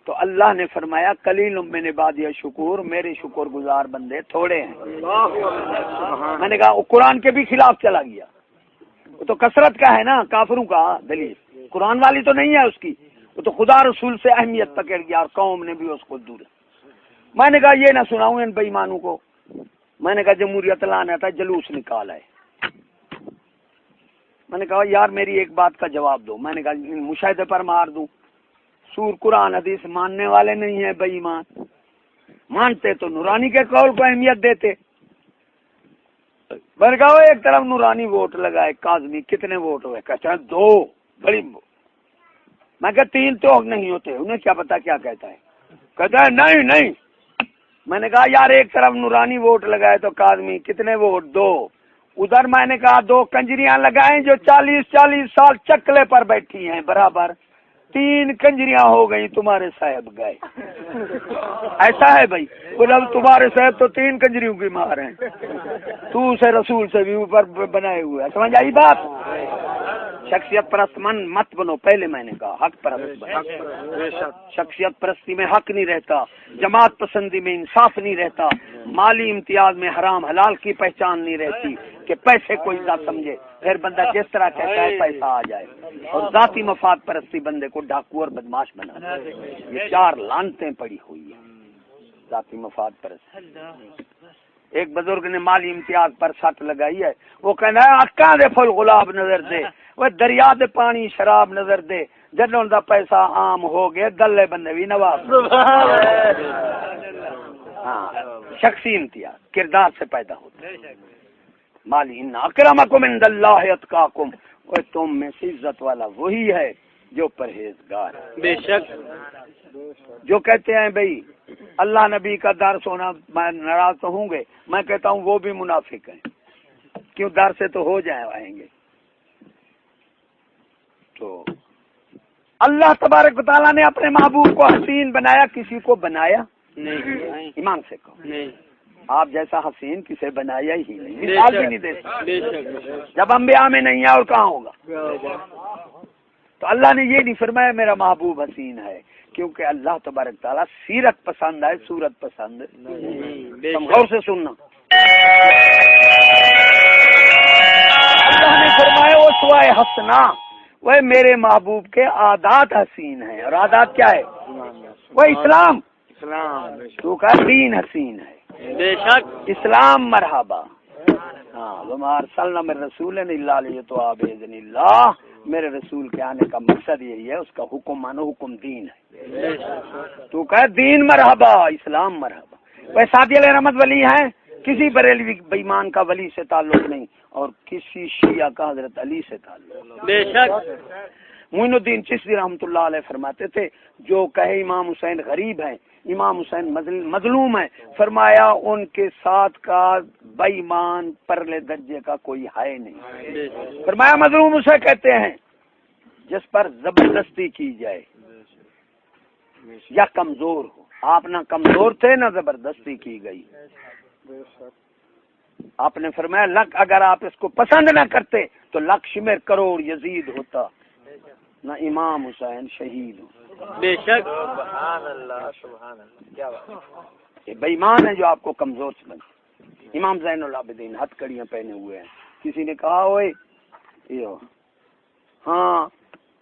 تو اللہ نے فرمایا قلیل من عبادی شکور، میرے شکر گزار بندے تھوڑے ہیں۔ میں نے کہا قرآن کے بھی خلاف چلا گیا، وہ تو کثرت کا ہے نا، کافروں کا دلیل، قرآن والی تو نہیں ہے اس کی، وہ تو خدا رسول سے اہمیت پکڑ گیا اور قوم نے بھی اس کو دور۔ میں نے کہا یہ نہ سناؤں ان بے ایمانوں کو، میں نے کہا جمہوریت لانا تھا، جلوس نکالا ہے۔ میں نے کہا یار میری ایک بات کا جواب دو، میں نے کہا مشاہدے پر مار دوں، سور قرآن حدیث ماننے والے نہیں ہیں بے ایمان، مانتے تو نورانی کے قول کو اہمیت دیتے۔ میں نے کہا ایک طرف نورانی ووٹ لگائے، کاظمی کتنے ووٹ ہوئے؟ کہتے ہیں 2، بڑی۔ میں کہا 3 تو نہیں ہوتے، انہیں کیا پتا کیا کہتا ہے؟ کہتا ہے نہیں۔ میں نے کہا یار ایک طرف نورانی ووٹ لگائے تو کاظمی کتنے ووٹ؟ 2۔ ادھر میں نے کہا 2 کنجریاں لگائیں جو 40 سال چکلے پر بیٹھی ہیں برابر، 3 کنجریاں ہو گئی، تمہارے صاحب گئے۔ ایسا ہے بھائی، تمہارے صاحب تو 3 کنجریوں کی مار ہیں، تو اسے رسول سے بھی اوپر بنائے ہوئے، سمجھ آئی بات؟ شخصیت پرست مت بنو، پہلے میں نے کہا حق پرست بنو۔ شخصیت پرستی میں حق نہیں رہتا، جماعت پسندی میں انصاف نہیں رہتا، مالی امتیاز میں حرام حلال کی پہچان نہیں رہتی کہ پیسے کو عزت سمجھے، پھر بندہ جس طرح کہتا ہے پیسہ آ جائے، اور ذاتی مفاد پرستی بندے کو ڈاکو اور بدماش بنا۔ یہ 4 لعنتیں پڑی ہوئی ہیں ذاتی مفاد پرستی۔ ایک بزرگ نے مالی امتیاز پر سٹ لگائی ہے، وہ کہنا ہے اکاں دے پھل گلاب نظر دے، وہ دریا دے پانی شراب نظر دے، جدوں دا پیسہ عام ہو گئے گلے بندے بھی نواب۔ ہاں، شخصی امتیاز کردار سے پیدا ہوتا ہے۔ مالی ان اکرمکم عند اللہ اتقاکم، وہ تم میں سے عزت والا وہی ہے جو پرہیزگار ہے۔ بے شک جو کہتے ہیں بھئی اللہ نبی کا درس ہونا، میں ناراض تو ہوں گے، میں کہتا ہوں وہ بھی منافق ہیں، کیوں در سے تو ہو آئیں گے۔ تو اللہ تبارک و تعالیٰ نے اپنے محبوب کو حسین بنایا، کسی کو بنایا نہیں؟ ایمان سے کہو نہیں، آپ جیسا حسین کسے بنایا ہی نہیں، مثال بھی نہیں دے سکتے۔ بے شک جب انبیاء میں نہیں ہے اور کہاں ہوگا؟ تو اللہ نے یہ نہیں فرمایا میرا محبوب حسین ہے، کیونکہ اللہ تبارک تعالیٰ سیرت پسند ہے، صورت پسند نہیں، تم غور سے سننا۔ اللہ نے فرمایا اسوہ حسنہ، وہ میرے محبوب کے عادات حسین ہیں، اور عادات کیا ہے؟ وہ اسلام، تو کا دین حسین ہے، بے شک اسلام مرحبا۔ ہاں وما ارسلنا من رسول الا لیطاع باذن اللہ، میرے رسول کے آنے کا مقصد یہی ہے، اس کا حکم مانو، حکم دین ہے، تو کہ دین مرحبا، اسلام مرحبا۔ وہ سعدی علیہ رحمت ولی ہیں، کسی بریلوی بےمان کا ولی سے تعلق نہیں، اور کسی شیعہ کا حضرت علی سے تعلق۔ بے شک معین الدین چشتی رحمۃ اللہ علیہ فرماتے تھے جو کہے امام حسین غریب ہیں، امام حسین مظلوم ہیں، فرمایا ان کے ساتھ کا بے ایمان پرلے درجے کا کوئی ہے نہیں۔ فرمایا مظلوم اسے کہتے ہیں جس پر زبردستی کی جائے یا کمزور ہو. آپ نہ کمزور تھے نہ زبردستی کی گئی. آپ نے فرمایا لک اگر آپ اس کو پسند نہ کرتے تو لک شمر کروڑ یزید ہوتا نہ امام حسین شہید ہو. بے شک. سبحان اللہ سبحان اللہ. کیا بات. یہ بے ایمان ہے جو آپ کو کمزور سمجھے. امام زین العابدین ہتھ کڑیاں پہنے ہوئے ہیں. کسی نے کہا اوئے ہاں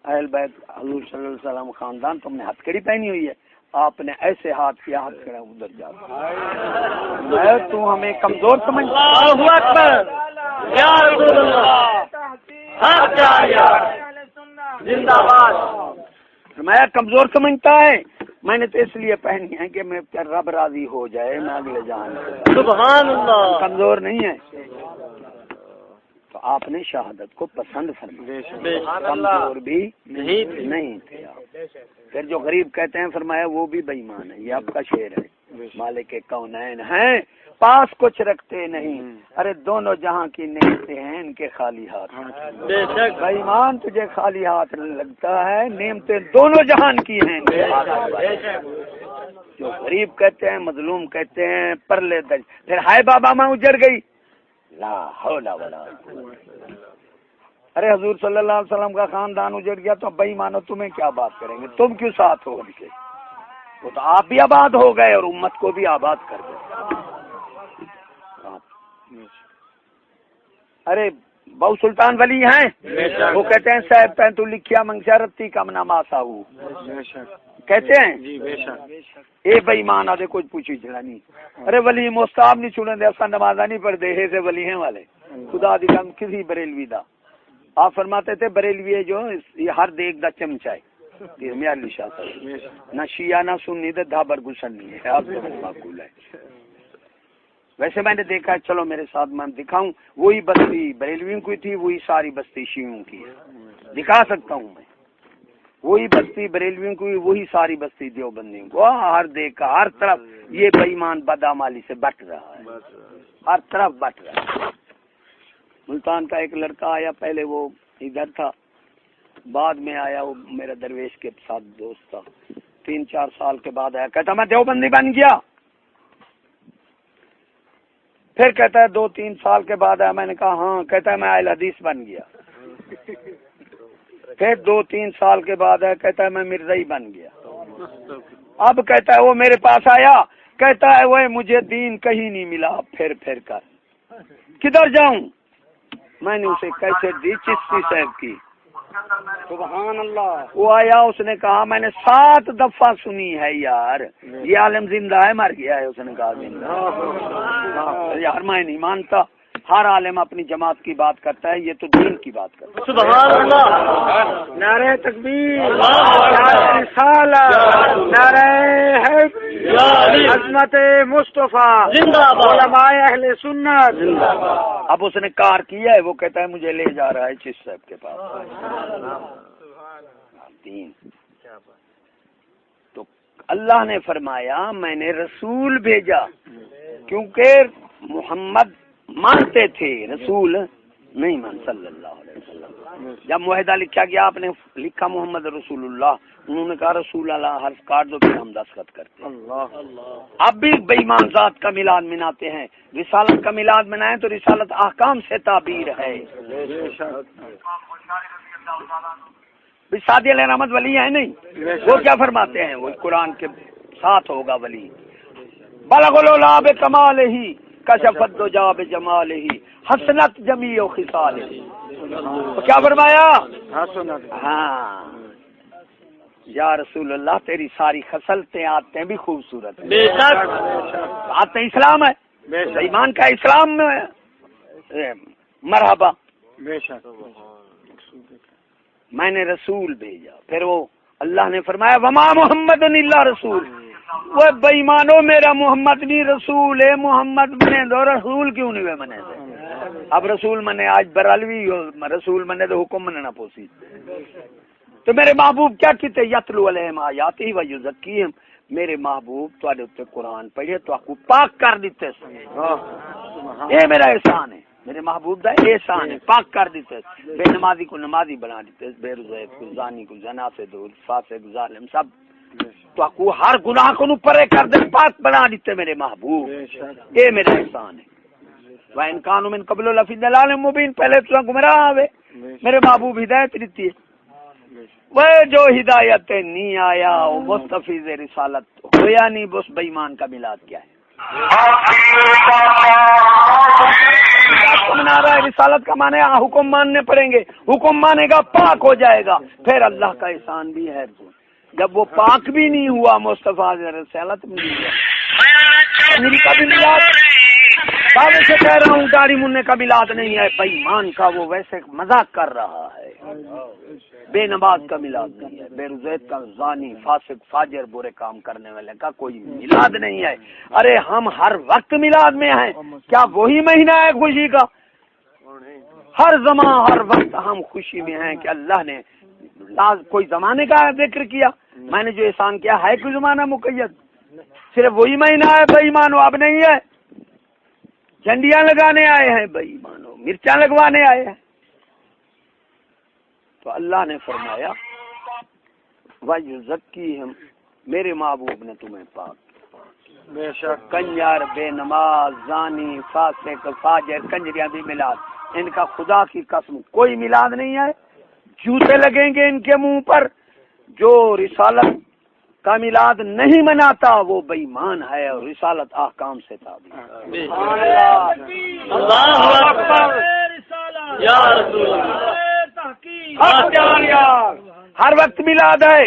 اہل بیت حضور صلی اللہ علیہ وسلم خاندان تم نے ہتھ کڑی پہنی ہوئی ہے. آپ نے ایسے ہاتھ کیا ہاتھ کڑا ادھر جاتا. تو ہمیں کمزور سمجھتا. اللہ اکبر. یا رسول اللہ. حق جاریہ زندہ باد. میں کمزور سمجھتا ہے. میں نے تو اس لیے پہنی ہے کہ میں رب راضی ہو جائے میں اگلے جان. سبحان اللہ. کمزور نہیں ہے. تو آپ نے شہادت کو پسند فرمایا. کمزور بھی نہیں تھے. پھر جو غریب کہتے ہیں فرمایا وہ بھی بے ایمان ہے. یہ آپ کا شعر ہے. مالک کونین ہیں پاس کچھ رکھتے نہیں. ارے دونوں جہاں کی نعمتیں ہیں ان کے خالی ہاتھ. بے ایمان تجھے خالی ہاتھ لگتا ہے. نعمتیں دونوں جہان کی ہیں. جو غریب کہتے ہیں مظلوم کہتے ہیں پرلے درج. پھر ہائے بابا ماں اجڑ گئی. لا حول ولا. ارے حضور صلی اللہ علیہ وسلم کا خاندان اجڑ گیا تو بھائی مانو تمہیں کیا بات کریں گے. تم کیوں ساتھ ہو ان کے. وہ تو آپ بھی آباد ہو گئے اور امت کو بھی آباد کر گئے. ارے بہو سلطان ولی ہیں وہ کہتے ہیں صاحب پہ تو لکھیا منگشا رتی کم نماسا ہوں کہتے ہیں. اے بے ایمان آدھے کچھ پوچھی چلا نہیں. ارے ولی مستاب نہیں چھوڑیں دے اصلا نمازہ نہیں پڑھتے ہے سے ولی ہیں والے خدا دی کم کسی بریلوی دا. آپ فرماتے تھے بریلوی جو یہ ہر دیکھ دا چمچہ ہے. میاں شاہ صاحب نہ شیعہ نہ سنی دے دھابر گسن نہیں ہے. آپ کو معقول ہے. ویسے میں نے دیکھا چلو میرے ساتھ میں دکھاؤں وہی بستی بریلویوں کی تھی وہی ساری بستی شیعوں کی ہے. دکھا سکتا ہوں میں. وہی بستی بریلویوں کی وہی ساری بستی دیوبندیوں کو. ہر دیکھا ہر طرف یہ بے ایمان بدعمالی سے بٹ رہا ہے. ہر طرف بٹ رہا ہے. ملتان کا ایک لڑکا آیا پہلے وہ ادھر تھا بعد میں آیا وہ میرا درویش کے ساتھ دوست تھا. 3-4 سال کے بعد آیا کہتا میں دیوبندی بن گیا. پھر کہتا ہے 2-3 سال کے بعد آیا. میں نے کہا ہاں. کہتا ہے میں اہل حدیث بن گیا. پھر 2-3 سال کے بعد آیا. کہتا ہے میں مرزائی بن گیا. اب کہتا ہے وہ میرے پاس آیا کہتا ہے وہ مجھے دین کہیں نہیں ملا. پھر کر کدھر جاؤں. میں نے اسے کیسے دی چشتی صاحب کی. سبحان اللہ. وہ آیا اس نے کہا میں نے 7 دفعہ سنی ہے یار یہ عالم زندہ ہے مر گیا ہے. اس نے کہا زندہ. یار میں نہیں مانتا. ہر عالم اپنی جماعت کی بات کرتا ہے. یہ تو دین کی بات کرتا ہے. سبحان اللہ. نعرہ تکبیر نعرہ رسالت نعرہ عظمت مصطفیٰ زندہ باد. علماء اہل سنت. اب اس نے کار کیا ہے وہ کہتا ہے مجھے لے جا رہا ہے چشتی صاحب کے پاس. دین تو اللہ نے فرمایا میں نے رسول بھیجا کیونکہ محمد مانتے تھے رسول نہیں مان صلی اللہ علیہ وسلم. جب معاہدہ لکھا گیا آپ نے لکھا محمد رسول اللہ. انہوں نے کہا رسول اللہ حرف کاٹ دو پھر ہم دستخط کرتے ہیں. اب بھی بے ایمان ذات کا میلاد مناتے ہیں. رسالت کا میلاد منائیں تو رسالت احکام سے تعبیر ہے. سعدی علیہ رحمت ولی ہے نہیں. وہ کیا فرماتے ہیں وہ قرآن کے ساتھ ہوگا ولی. بلغ العلا بکمال ہی کشفت دجا بجمال ہی حسنت جمیع خصال ہی. تو کیا فرمایا ہاں یا رسول اللہ تیری ساری خصلتیں آتے بھی خوبصورت ہیں. بے شک. آتے اسلام ہے ایمان کا اسلام میں مرحبا. بے شک. میں نے رسول بھیجا. پھر وہ اللہ نے فرمایا وما محمد الا رسول. وہ بے ایمانو میرا محمد نہیں رسول ہے. محمد بنے دو رسول کیوں نہیں ہوئے منے دے. اب رسول منے آج برالوی رسول منے تو حکم منے نہ پوسی. تو میرے محبوب کیا کہتے یتلو علیہم آیاتی و یزکیہم. میرے محبوب تواڈے اوتے قرآن پڑھے تو آپ کو پاک کر دیتے. یہ میرا احسان ہے. میرے محبوب دا احسان ہے، پاک کر دیتے، بے نمازی کو نمازی بنا دیتے، بے روزے کو، زانی کو زنا سے دور، فاسق ظالم سب تو کو ہر گناہ کو نو پرے کر دے، پاک بنا دیتے میرے محبوب، یہ میرا احسان ہے۔ وَإِن كَانُوا مِن قَبْلُ لَفِي ضَلَالٍ مُبِينٍ، پہلے تو گمراہ ہوئے، میرے محبوب ہدایت دیتی ہے۔ وہ جو ہدایت نہیں آیا وہ مستفیض رسالت ہویا نہیں، بس بے ایمان کا میلاد کیا ہے؟ منا رہا ہے رسالت کا معنی ہے حکم ماننے پڑیں گے، حکم مانے گا پاک ہو جائے گا، پھر اللہ کا احسان بھی ہے۔ جب وہ پاک بھی نہیں ہوا مصطفیٰ رسالت بھی نہیں ہوا، میری کا بھی میلاد دعوے سے کہہ رہا ہوں، داڑھی مننے کا میلاد نہیں ہے، بے ایمان کا وہ ویسے مذاق کر رہا ہے، بے نماز کا میلاد نہیں ہے، بے روزیت کا، زانی فاسق فاجر برے کام کرنے والے کا کوئی میلاد نہیں ہے۔ ارے ہم ہر وقت میلاد میں ہیں، کیا وہی مہینہ ہے خوشی کا؟ ہر زمان ہر وقت ہم خوشی میں ہیں کہ اللہ نے کوئی زمانے کا ذکر کیا، میں نے جو احسان کیا ہے کوئی زمانہ مقید؟ صرف وہی مہینہ ہے بے ایمانو، اب نہیں ہے۔ جھنڈیاں لگانے آئے ہیں بے ایمانو، مرچاں لگوانے آئے ہیں۔ تو اللہ نے فرمایا وَيُزَكِّيهِمْ، میرے محبوب نے تمہیں پاک، بے شک کنجر بے نماز زانی فاسق فاجر کنجریاں بھی میلاد، ان کا خدا کی قسم کوئی میلاد نہیں ہے، جوتے لگیں گے ان کے منہ پر۔ جو رسالت کا میلاد نہیں مناتا وہ بے ایمان ہے اور رسالت احکام سے تابع ہے۔ اللہ اکبر یا رسول اللہ، ہر وقت میلاد ہے،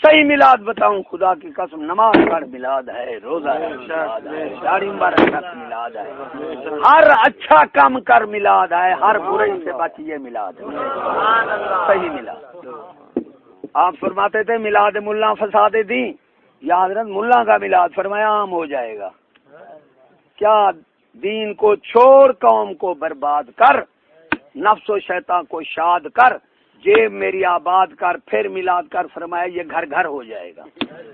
صحیح میلاد بتاؤں خدا کی قسم، نماز پڑھ میلاد ہے، روزہ ہے میلاد ہے، داڑھی مبارک رکھ میلاد ہے، ہر اچھا کام کر میلاد ہے، ہر برائی سے بچیے میلاد ہے، صحیح میلاد۔ آپ فرماتے تھے میلاد ملا فساد دین، یا حضرت ملا کا میلاد فرمایا عام ہو جائے گا، کیا دین کو چھوڑ قوم کو برباد کر، نفس و شیطان کو شاد کر، جیب میری آباد کر، پھر میلاد کر، فرمایا یہ گھر گھر ہو جائے گا،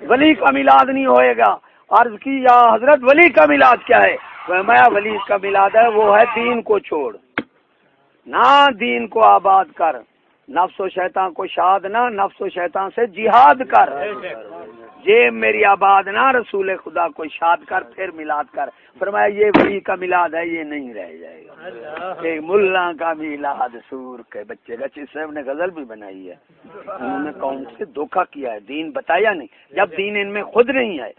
ولی کا میلاد نہیں ہوئے گا۔ عرض کی یا حضرت ولی کا میلاد کیا ہے؟ فرمایا ولی کا میلاد ہے وہ ہے دین کو چھوڑ، نہ دین کو آباد کر، نفس و شیطان کو شاد نہ، نفس و شیطان سے جہاد کر، جیب میری آباد نہ، رسول خدا کو شاد کر، پھر میلاد کر۔ فرمایا یہ ولی کا میلاد ہے، یہ نہیں رہ جائے گا۔ ایک ملا کا میلاد سور کے بچے کا، چیز صاحب نے غزل بھی بنائی ہے، انہوں نے قوم سے دھوکہ کیا ہے، دین بتایا نہیں، جب دین ان میں خود نہیں ہے۔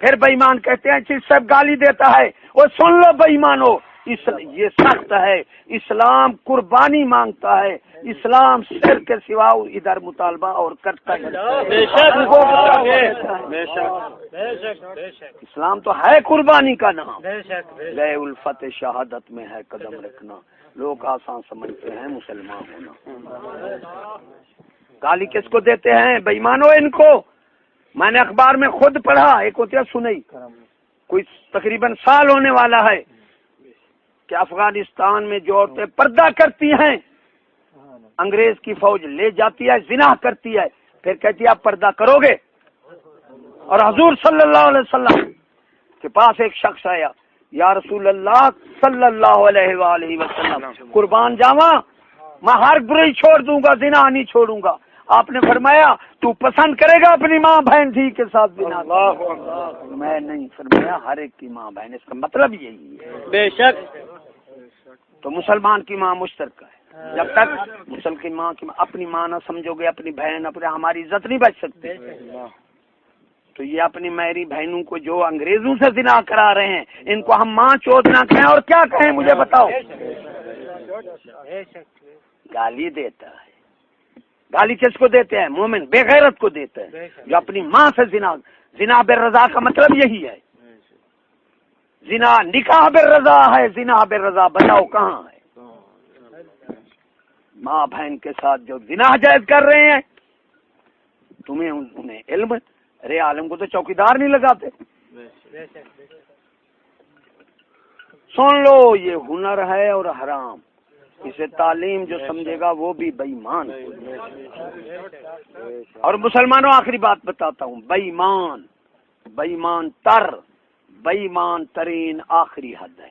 پھر بے ایمان کہتے ہیں چیز صاحب گالی دیتا ہے، وہ سن لو بے ایمانو، یہ سخت ہے، اسلام قربانی مانگتا ہے، اسلام سر کے سوا ادھر مطالبہ اور کرتا ہے، اسلام تو ہے قربانی کا نام، گئے الفت شہادت میں ہے قدم رکھنا، لوگ آسان سمجھتے ہیں مسلمان ہونا۔ گالی کس کو دیتے ہیں؟ بے ایمانو ان کو، میں نے اخبار میں خود پڑھا، ایک ہوتی ہے سنئی، کوئی تقریباً سال ہونے والا ہے کہ افغانستان میں جو عورتیں پردہ کرتی ہیں انگریز کی فوج لے جاتی ہے، زنا کرتی ہے، پھر کہتی ہے آپ پردہ کرو گے؟ اور حضور صلی اللہ علیہ وسلم کے پاس ایک شخص آیا، یا رسول اللہ صلی اللہ علیہ وآلہ وسلم قربان جاواں، میں ہر برائی چھوڑ دوں گا، زنا نہیں چھوڑوں گا۔ آپ نے فرمایا تو پسند کرے گا اپنی ماں بہن تھی کے ساتھ زنا؟ میں نہیں، فرمایا ہر ایک کی ماں بہن، اس کا مطلب یہی ہے۔ بے شک تو مسلمان کی ماں مشترکہ ہے، جب تک مسلمان کی ماں کی اپنی ماں نہ سمجھو گے، اپنی بہن، اپنے ہماری عزت نہیں بچ سکتی۔ تو یہ اپنی میری بہنوں کو جو انگریزوں سے زنا کرا رہے ہیں، ان کو ہم ماں چوت نہ کہیں اور کیا کہیں مجھے بتاؤ؟ گالی دیتا ہے، گالی کس کو دیتے ہیں؟ مومن بے غیرت کو دیتا ہے جو اپنی ماں سے زنا بالرضا کا مطلب یہی ہے، زنا نکاح بالرضا ہے، زنا بالرضا بتاؤ کہاں ہے؟ ماں بہن کے ساتھ جو زنا جائز کر رہے ہیں، تمہیں انہیں علم؟ ارے عالم کو تو چوکیدار نہیں لگاتے۔ سن لو، یہ ہنر ہے اور حرام، اسے تعلیم جو سمجھے گا وہ بھی بے ایمان۔ اور مسلمانوں آخری بات بتاتا ہوں، بے ایمان تر، بے ایمان ترین آخری حد ہے،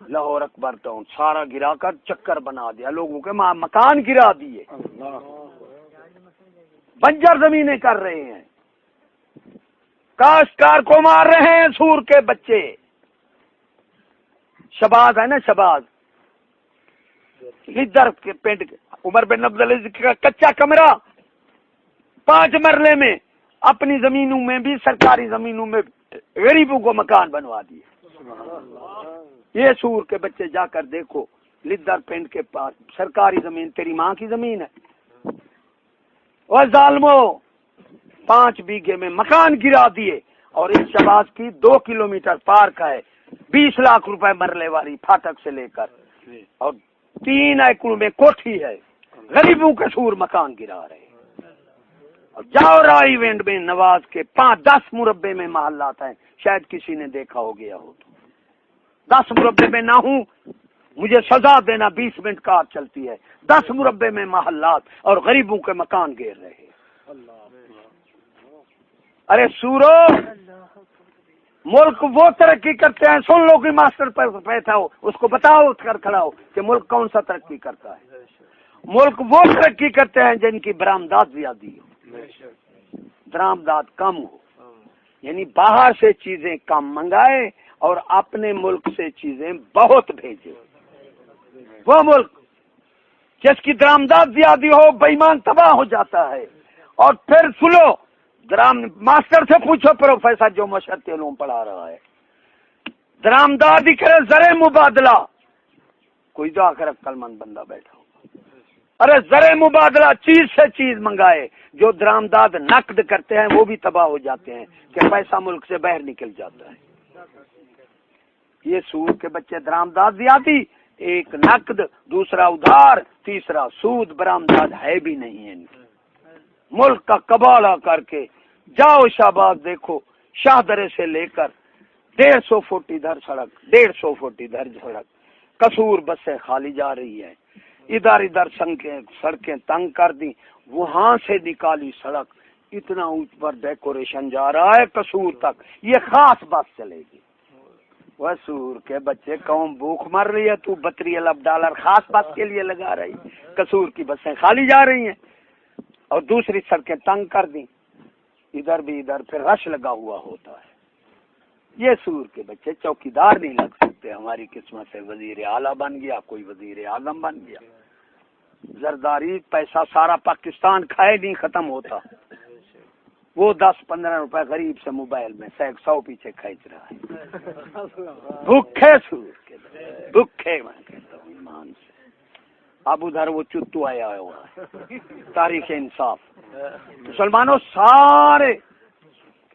لاہور اکبر ٹاؤن سارا گرا کر چکر بنا دیا، لوگوں کے مکان گرا دیے، بنجر زمینیں کر رہے ہیں، کاشتکار کو مار رہے ہیں سور کے بچے۔ شباز ہے نا، شباز ادھر کے پینٹ عمر بن عبدالعزیز کا کچا کمرہ 5 مرلے میں، اپنی زمینوں میں بھی سرکاری زمینوں میں غریبوں کو مکان بنوا دیے۔ یہ سور کے بچے جا کر دیکھو، لدر پینٹ کے پاس سرکاری زمین تیری ماں کی زمین ہے، وہ ظالمو 5 بیگھے میں مکان گرا دیے، اور اس شباز کی 2 کلومیٹر پارک ہے، 20 لاکھ روپے مرلے والی پھاٹک سے لے کر، اور 3 ایکڑ میں کوٹھی ہے، غریبوں کے سور مکان گرا رہے ہیں۔ اور جاؤ رائی وینڈ میں نواز کے 5-10 مربے میں محلات ہیں، شاید کسی نے دیکھا ہو گیا ہو تو، 10 مربے میں نہ ہوں مجھے سزا دینا، 20 منٹ کار چلتی ہے، 10 مربے میں محلات اور غریبوں کے مکان گر رہے ہیں۔ ارے سورو، ملک وہ ترقی کرتے ہیں، سن لو کہ ماسٹر پر بیٹھا ہو اس کو بتاؤ، اٹھ کر کھڑا ہو کہ ملک کون سا ترقی کرتا ہے۔ ملک وہ ترقی کرتے ہیں جن کی برآمدات زیادہ ہو، درآمدات کم ہو، یعنی باہر سے چیزیں کم منگائے اور اپنے ملک سے چیزیں بہت بھیجے۔ وہ ملک جس کی درآمدات زیادہ ہو بے ایمان تباہ ہو جاتا ہے۔ اور پھر سنو، ماسٹر سے پوچھو پروفیسر جو معاشرتی علوم پڑھا رہا ہے، درآمدات ہی کرے زر مبادلہ، کوئی جو آخر عقل مند بندہ بیٹھا ہو، ارے زر مبادلہ چیز سے چیز منگائے، جو درآمدات نقد کرتے ہیں وہ بھی تباہ ہو جاتے ہیں کہ پیسہ ملک سے باہر نکل جاتا ہے۔ یہ سود کے بچے درآمدات زیادہ، ایک نقد، دوسرا ادھار، تیسرا سود، برآمدات ہے بھی نہیں ہے۔ ملک کا کباڑہ کر کے جاؤ شہباز دیکھو، شاہدرے سے لے کر 150 فٹ ادھر سڑک، 150 فٹ ادھر سڑک، قصور بسیں خالی جا رہی ہے، ادھر سڑکیں تنگ کر دی، وہاں سے نکالی سڑک، اتنا اونچ پر ڈیکوریشن جا رہا ہے قصور تک، یہ خاص بس چلے گی۔ وہ سور کے بچے قوم بھوک مر رہی ہے، تو $32 خاص بس کے لیے لگا رہی، قصور کی بسیں خالی جا رہی ہیں اور دوسری سڑکیں تنگ کر دی، ادھر بھی ادھر پھر رش لگا ہوا ہوتا ہے۔ یہ سور کے بچے چوکیدار نہیں لگ سکتے، ہماری قسمت سے وزیر اعلیٰ بن گیا، کوئی وزیر اعظم بن گیا، زرداری پیسہ سارا پاکستان کھائے نہیں ختم ہوتا، وہ 10-15 روپے غریب سے موبائل میں 100 پیچھے کھینچ رہا ہے۔ بھوکھے سور کے بھوکھے، میں کہتا ہوں ایمان سے۔ اب ادھر وہ چتو آیا ہوا ہے، تاریخ انصاف، مسلمانوں سارے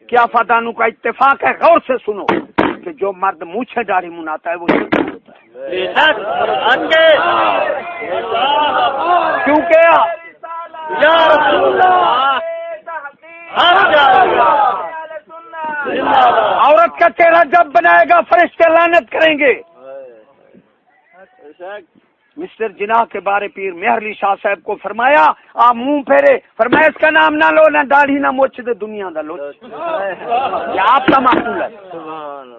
کیا فادانوں کا اتفاق ہے، غور سے سنو کہ جو مرد مونچھے داڑھی مناتا ہے وہ چتو ہوتا ہے، کیونکہ عورت کا چہرہ جب بنائے گا فرشتے لعنت کریں گے۔ مسٹر جناح کے بارے پیر مہر علی شاہ صاحب کو فرمایا، آپ منہ پھیرے، فرمایا اس کا نام نہ لو، نہ داڑھی نہ مچھ دے دنیا دا لو، یہ آپ کا معقول ہے۔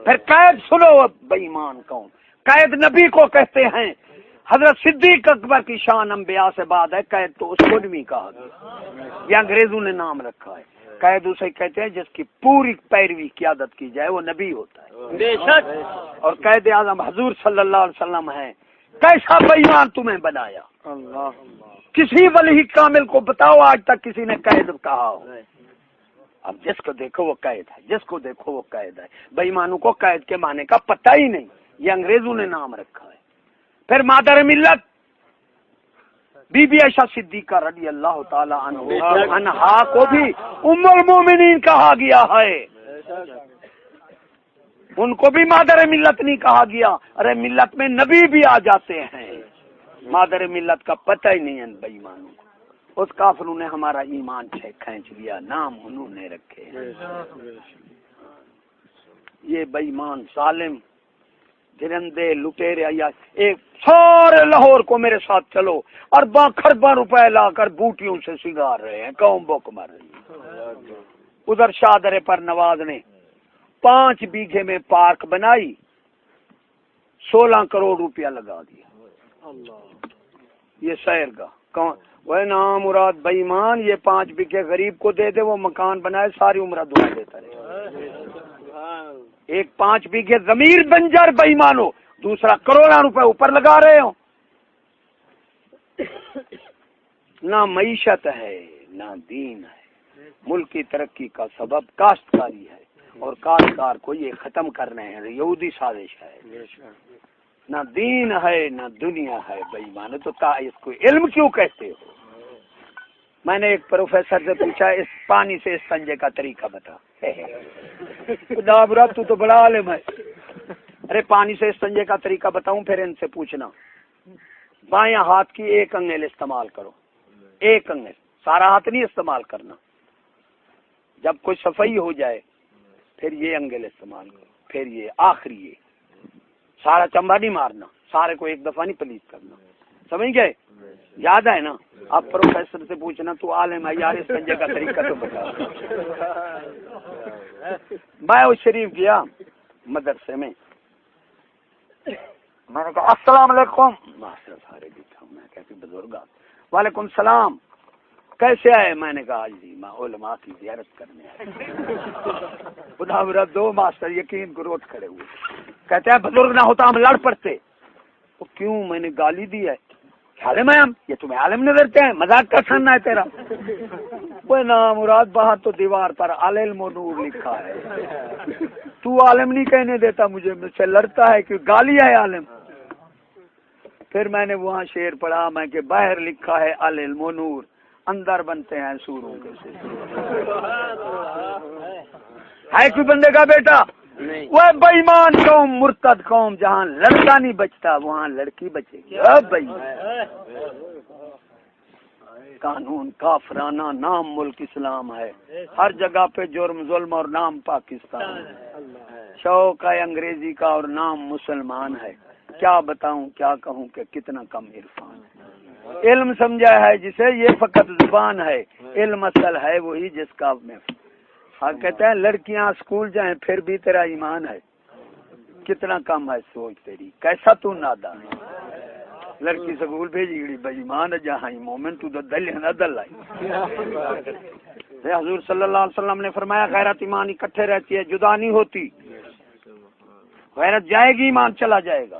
پھر قید سنو، بے ایمان قوم، قید نبی کو کہتے ہیں، حضرت صدیق اکبر کی شان انبیاء سے بعد ہے، قید تو اس کو نہیں کہا گیا، یہ انگریزوں نے نام رکھا ہے۔ قید اسے کہتے ہیں جس کی پوری پیروی قیادت کی جائے، وہ نبی ہوتا ہے بے شک، اور قید اعظم حضور صلی اللہ علیہ وسلم ہے۔ کیسا بے ایمان تمہیں بنایا؟ کسی ولی کامل کو بتاؤ آج تک کسی نے قید کہا ہو؟ اب جس کو دیکھو وہ قید ہے، جس کو دیکھو وہ قید ہے۔ بے ایمانوں کو قید کے معنی کا پتہ ہی نہیں، یہ انگریزوں نے نام رکھا ہے۔ پھر مادر ملت بی بی عائشہ صدیقہ رضی اللہ تعالی عنہا کو بھی ام المومنین کہا گیا ہے، ان کو بھی مادر ملت نہیں کہا گیا۔ ارے ملت میں نبی بھی آ جاتے ہیں، مادر ملت کا پتہ ہی نہیں ہے بے ایمانوں کو۔ اس کافروں نے ہمارا ایمان کھینچ لیا، نام انہوں نے رکھے ہیں۔ یہ بے ایمان ظالم درندے لٹیرے، یا ایک سارے لاہور کو میرے ساتھ چلو، ارباں خرباں روپے لا کر بوٹیوں سے سگار رہے ہیں، قوم بک مر رہی ہے۔ ادھر شاہدرے پر نواز نے 5 بیگھے میں پارک بنائی، 16 کروڑ روپیہ لگا دیا یہ شہر کا کون وہ نام مراد بےایمان یہ 5 بیگھے غریب کو دے دے وہ مکان بنائے ساری عمر دعا دیتا رہے ایک 5 بیگھے ضمیر بنجر بےایمان ہو دوسرا کروڑوں روپے اوپر لگا رہے ہو نہ معیشت ہے نہ دین ہے ملک کی ترقی کا سبب کاشتکاری ہے اور کاشتکار کو یہ ختم کرنے ہیں یہودی سازش ہے نہ دین ہے نہ دنیا ہے بےایمان تو اس کو علم کیوں کہتے ہو میں نے ایک پروفیسر سے پوچھا اس پانی سے استنجے کا طریقہ بتا خدا برا تو بڑا عالم ہے ارے پانی سے استنجے کا طریقہ بتاؤں پھر ان سے پوچھنا بائیں ہاتھ کی ایک انگل استعمال کرو ایک انگل سارا ہاتھ نہیں استعمال کرنا جب کوئی صفائی ہو جائے پھر یہ انگل استعمال کرو پھر یہ آخری یہ سارا چمبا نہیں مارنا سارے کو ایک دفعہ نہیں پلیت کرنا سمجھ گئے یاد ہے نا آپ پروفیسر سے پوچھنا تو عالم ہے یار استنجے کا طریقہ تو بتا میں اس شریف گیا مدرسے میں نے کہا السلام علیکم ماسٹر سارے دیکھا میں کہتی بزرگ وعلیکم السلام کیسے آئے میں نے کہا جی میں علماء کی زیارت کرنے آئے خدا میرا 2 ماسٹر یقین کو روٹ کھڑے ہوئے کہتے ہیں بزرگ نہ ہوتا ہم لڑ پڑتے وہ کیوں میں نے گالی دی ہے عالم ہے ہم یہ تمہیں عالم نظرتے ہیں مذاق کا سننا ہے تیرا وہ نام مراد باہر تو دیوار پر العلم و نور لکھا ہے تو عالم نہیں کہنے دیتا مجھے مجھ سے لڑتا ہے کہ گالی ہے عالم پھر میں نے وہاں شعر پڑھا میں کہ باہر لکھا ہے العلم و نور اندر بنتے ہیں سوروں کے سے ہے کوئی بندے کا بیٹا وہ بےایمان قوم مرتد قوم جہاں لڑکا نہیں بچتا وہاں لڑکی بچے گی قانون کافرانہ نام ملک اسلام ہے ہر جگہ پہ جرم ظلم اور نام پاکستان ہے شوق ہے انگریزی کا اور نام مسلمان ہے کیا بتاؤں کیا کہوں کہ کتنا کم عرفان ہے علم سمجھا ہے جسے یہ فقط زبان ہے علم اصل ہے وہی جس کا میں کہتے ہیں لڑکیاں اسکول جائیں پھر بھی تیرا ایمان ہے کتنا کم ہے سوچ تیری کیسا تو نادان ہے لڑکی اسکول بھیجی گئی بے ایمان ہے جہاں مومن تو دل نہ دل آئی حضور صلی اللہ علیہ وسلم نے فرمایا غیرت ایمان اکٹھے رہتی ہے جدا نہیں ہوتی غیرت جائے گی ایمان چلا جائے گا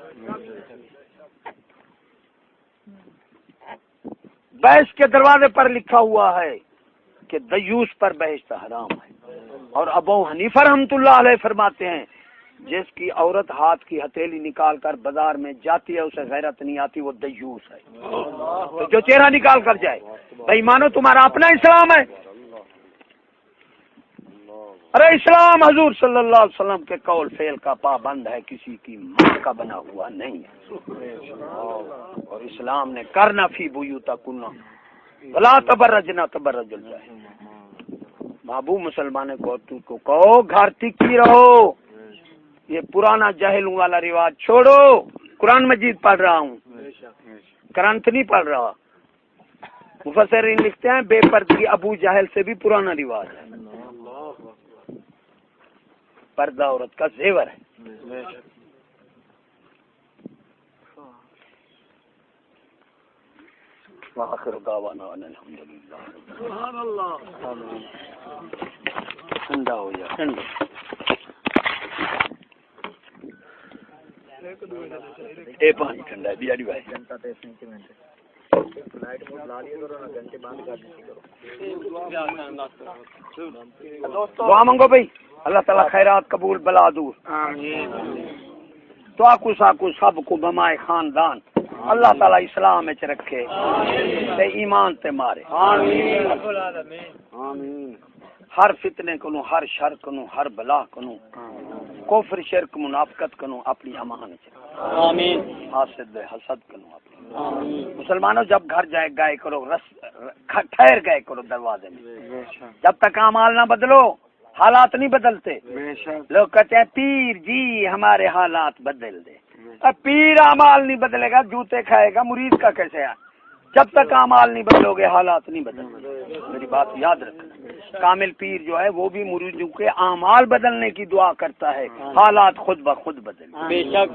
بحث کے دروازے پر لکھا ہوا ہے کہ دیوس پر بحث حرام ہے اور ابو حنیفہ رحمۃ اللہ علیہ فرماتے ہیں جس کی عورت ہاتھ کی ہتھیلی نکال کر بازار میں جاتی ہے اسے غیرت نہیں آتی وہ دیوس ہے تو جو چہرہ نکال کر جائے بھائی مانو تمہارا اپنا اسلام ہے ارے اسلام حضور صلی اللہ علیہ وسلم کے قول فعل کا پابند ہے کسی کی ماں کا بنا ہوا نہیں ہے اور اسلام نے کرنا فی بیوتکن ولا تبرجنا تبرج الجاہلیہ بابو مسلمانوں کو تو کہو گھر ٹکی رہو یہ پرانا جاہلوں والا رواج چھوڑو قرآن مجید پڑھ رہا ہوں کرنٹ نہیں پڑھ رہا مفسرین لکھتے ہیں بے پردگی ابو جہل سے بھی پرانا رواج ہے پردہ عورت کا زیور ہے وآخر دعوانا ان الحمدللہ سبحان اللہ ٹھنڈا ہو جائے ٹھنڈا اے پانی ٹھنڈا ہے بیاری بھائی دعا منگو بھائی اللہ تعالیٰ خیرات قبول بلا دور تو آکو ساکو سب کو بمائے خاندان اللہ تعالیٰ اسلام میں رکھے تے ایمان تے مارے ہر فتنے کنو ہر شر کنو ہر بلا کنو کفر شرک منافقت کنو اپنی امان آمین حاسد حسد کنو اپنی مسلمانوں جب گھر جائے گئے کرو ٹھہر گئے کرو دروازے میں جب تک اعمال نہ بدلو حالات نہیں بدلتے لوگ کہتے ہیں پیر جی ہمارے حالات بدل دے اب پیر اعمال نہیں بدلے گا جوتے کھائے گا مرید کا کیسے ہے جب تک اعمال نہیں بدلو گے حالات نہیں بدلیں میری بات یاد رکھنا کامل پیر جو ہے وہ بھی مریدوں کے اعمال بدلنے کی دعا کرتا ہے حالات خود بخود بدل بے شک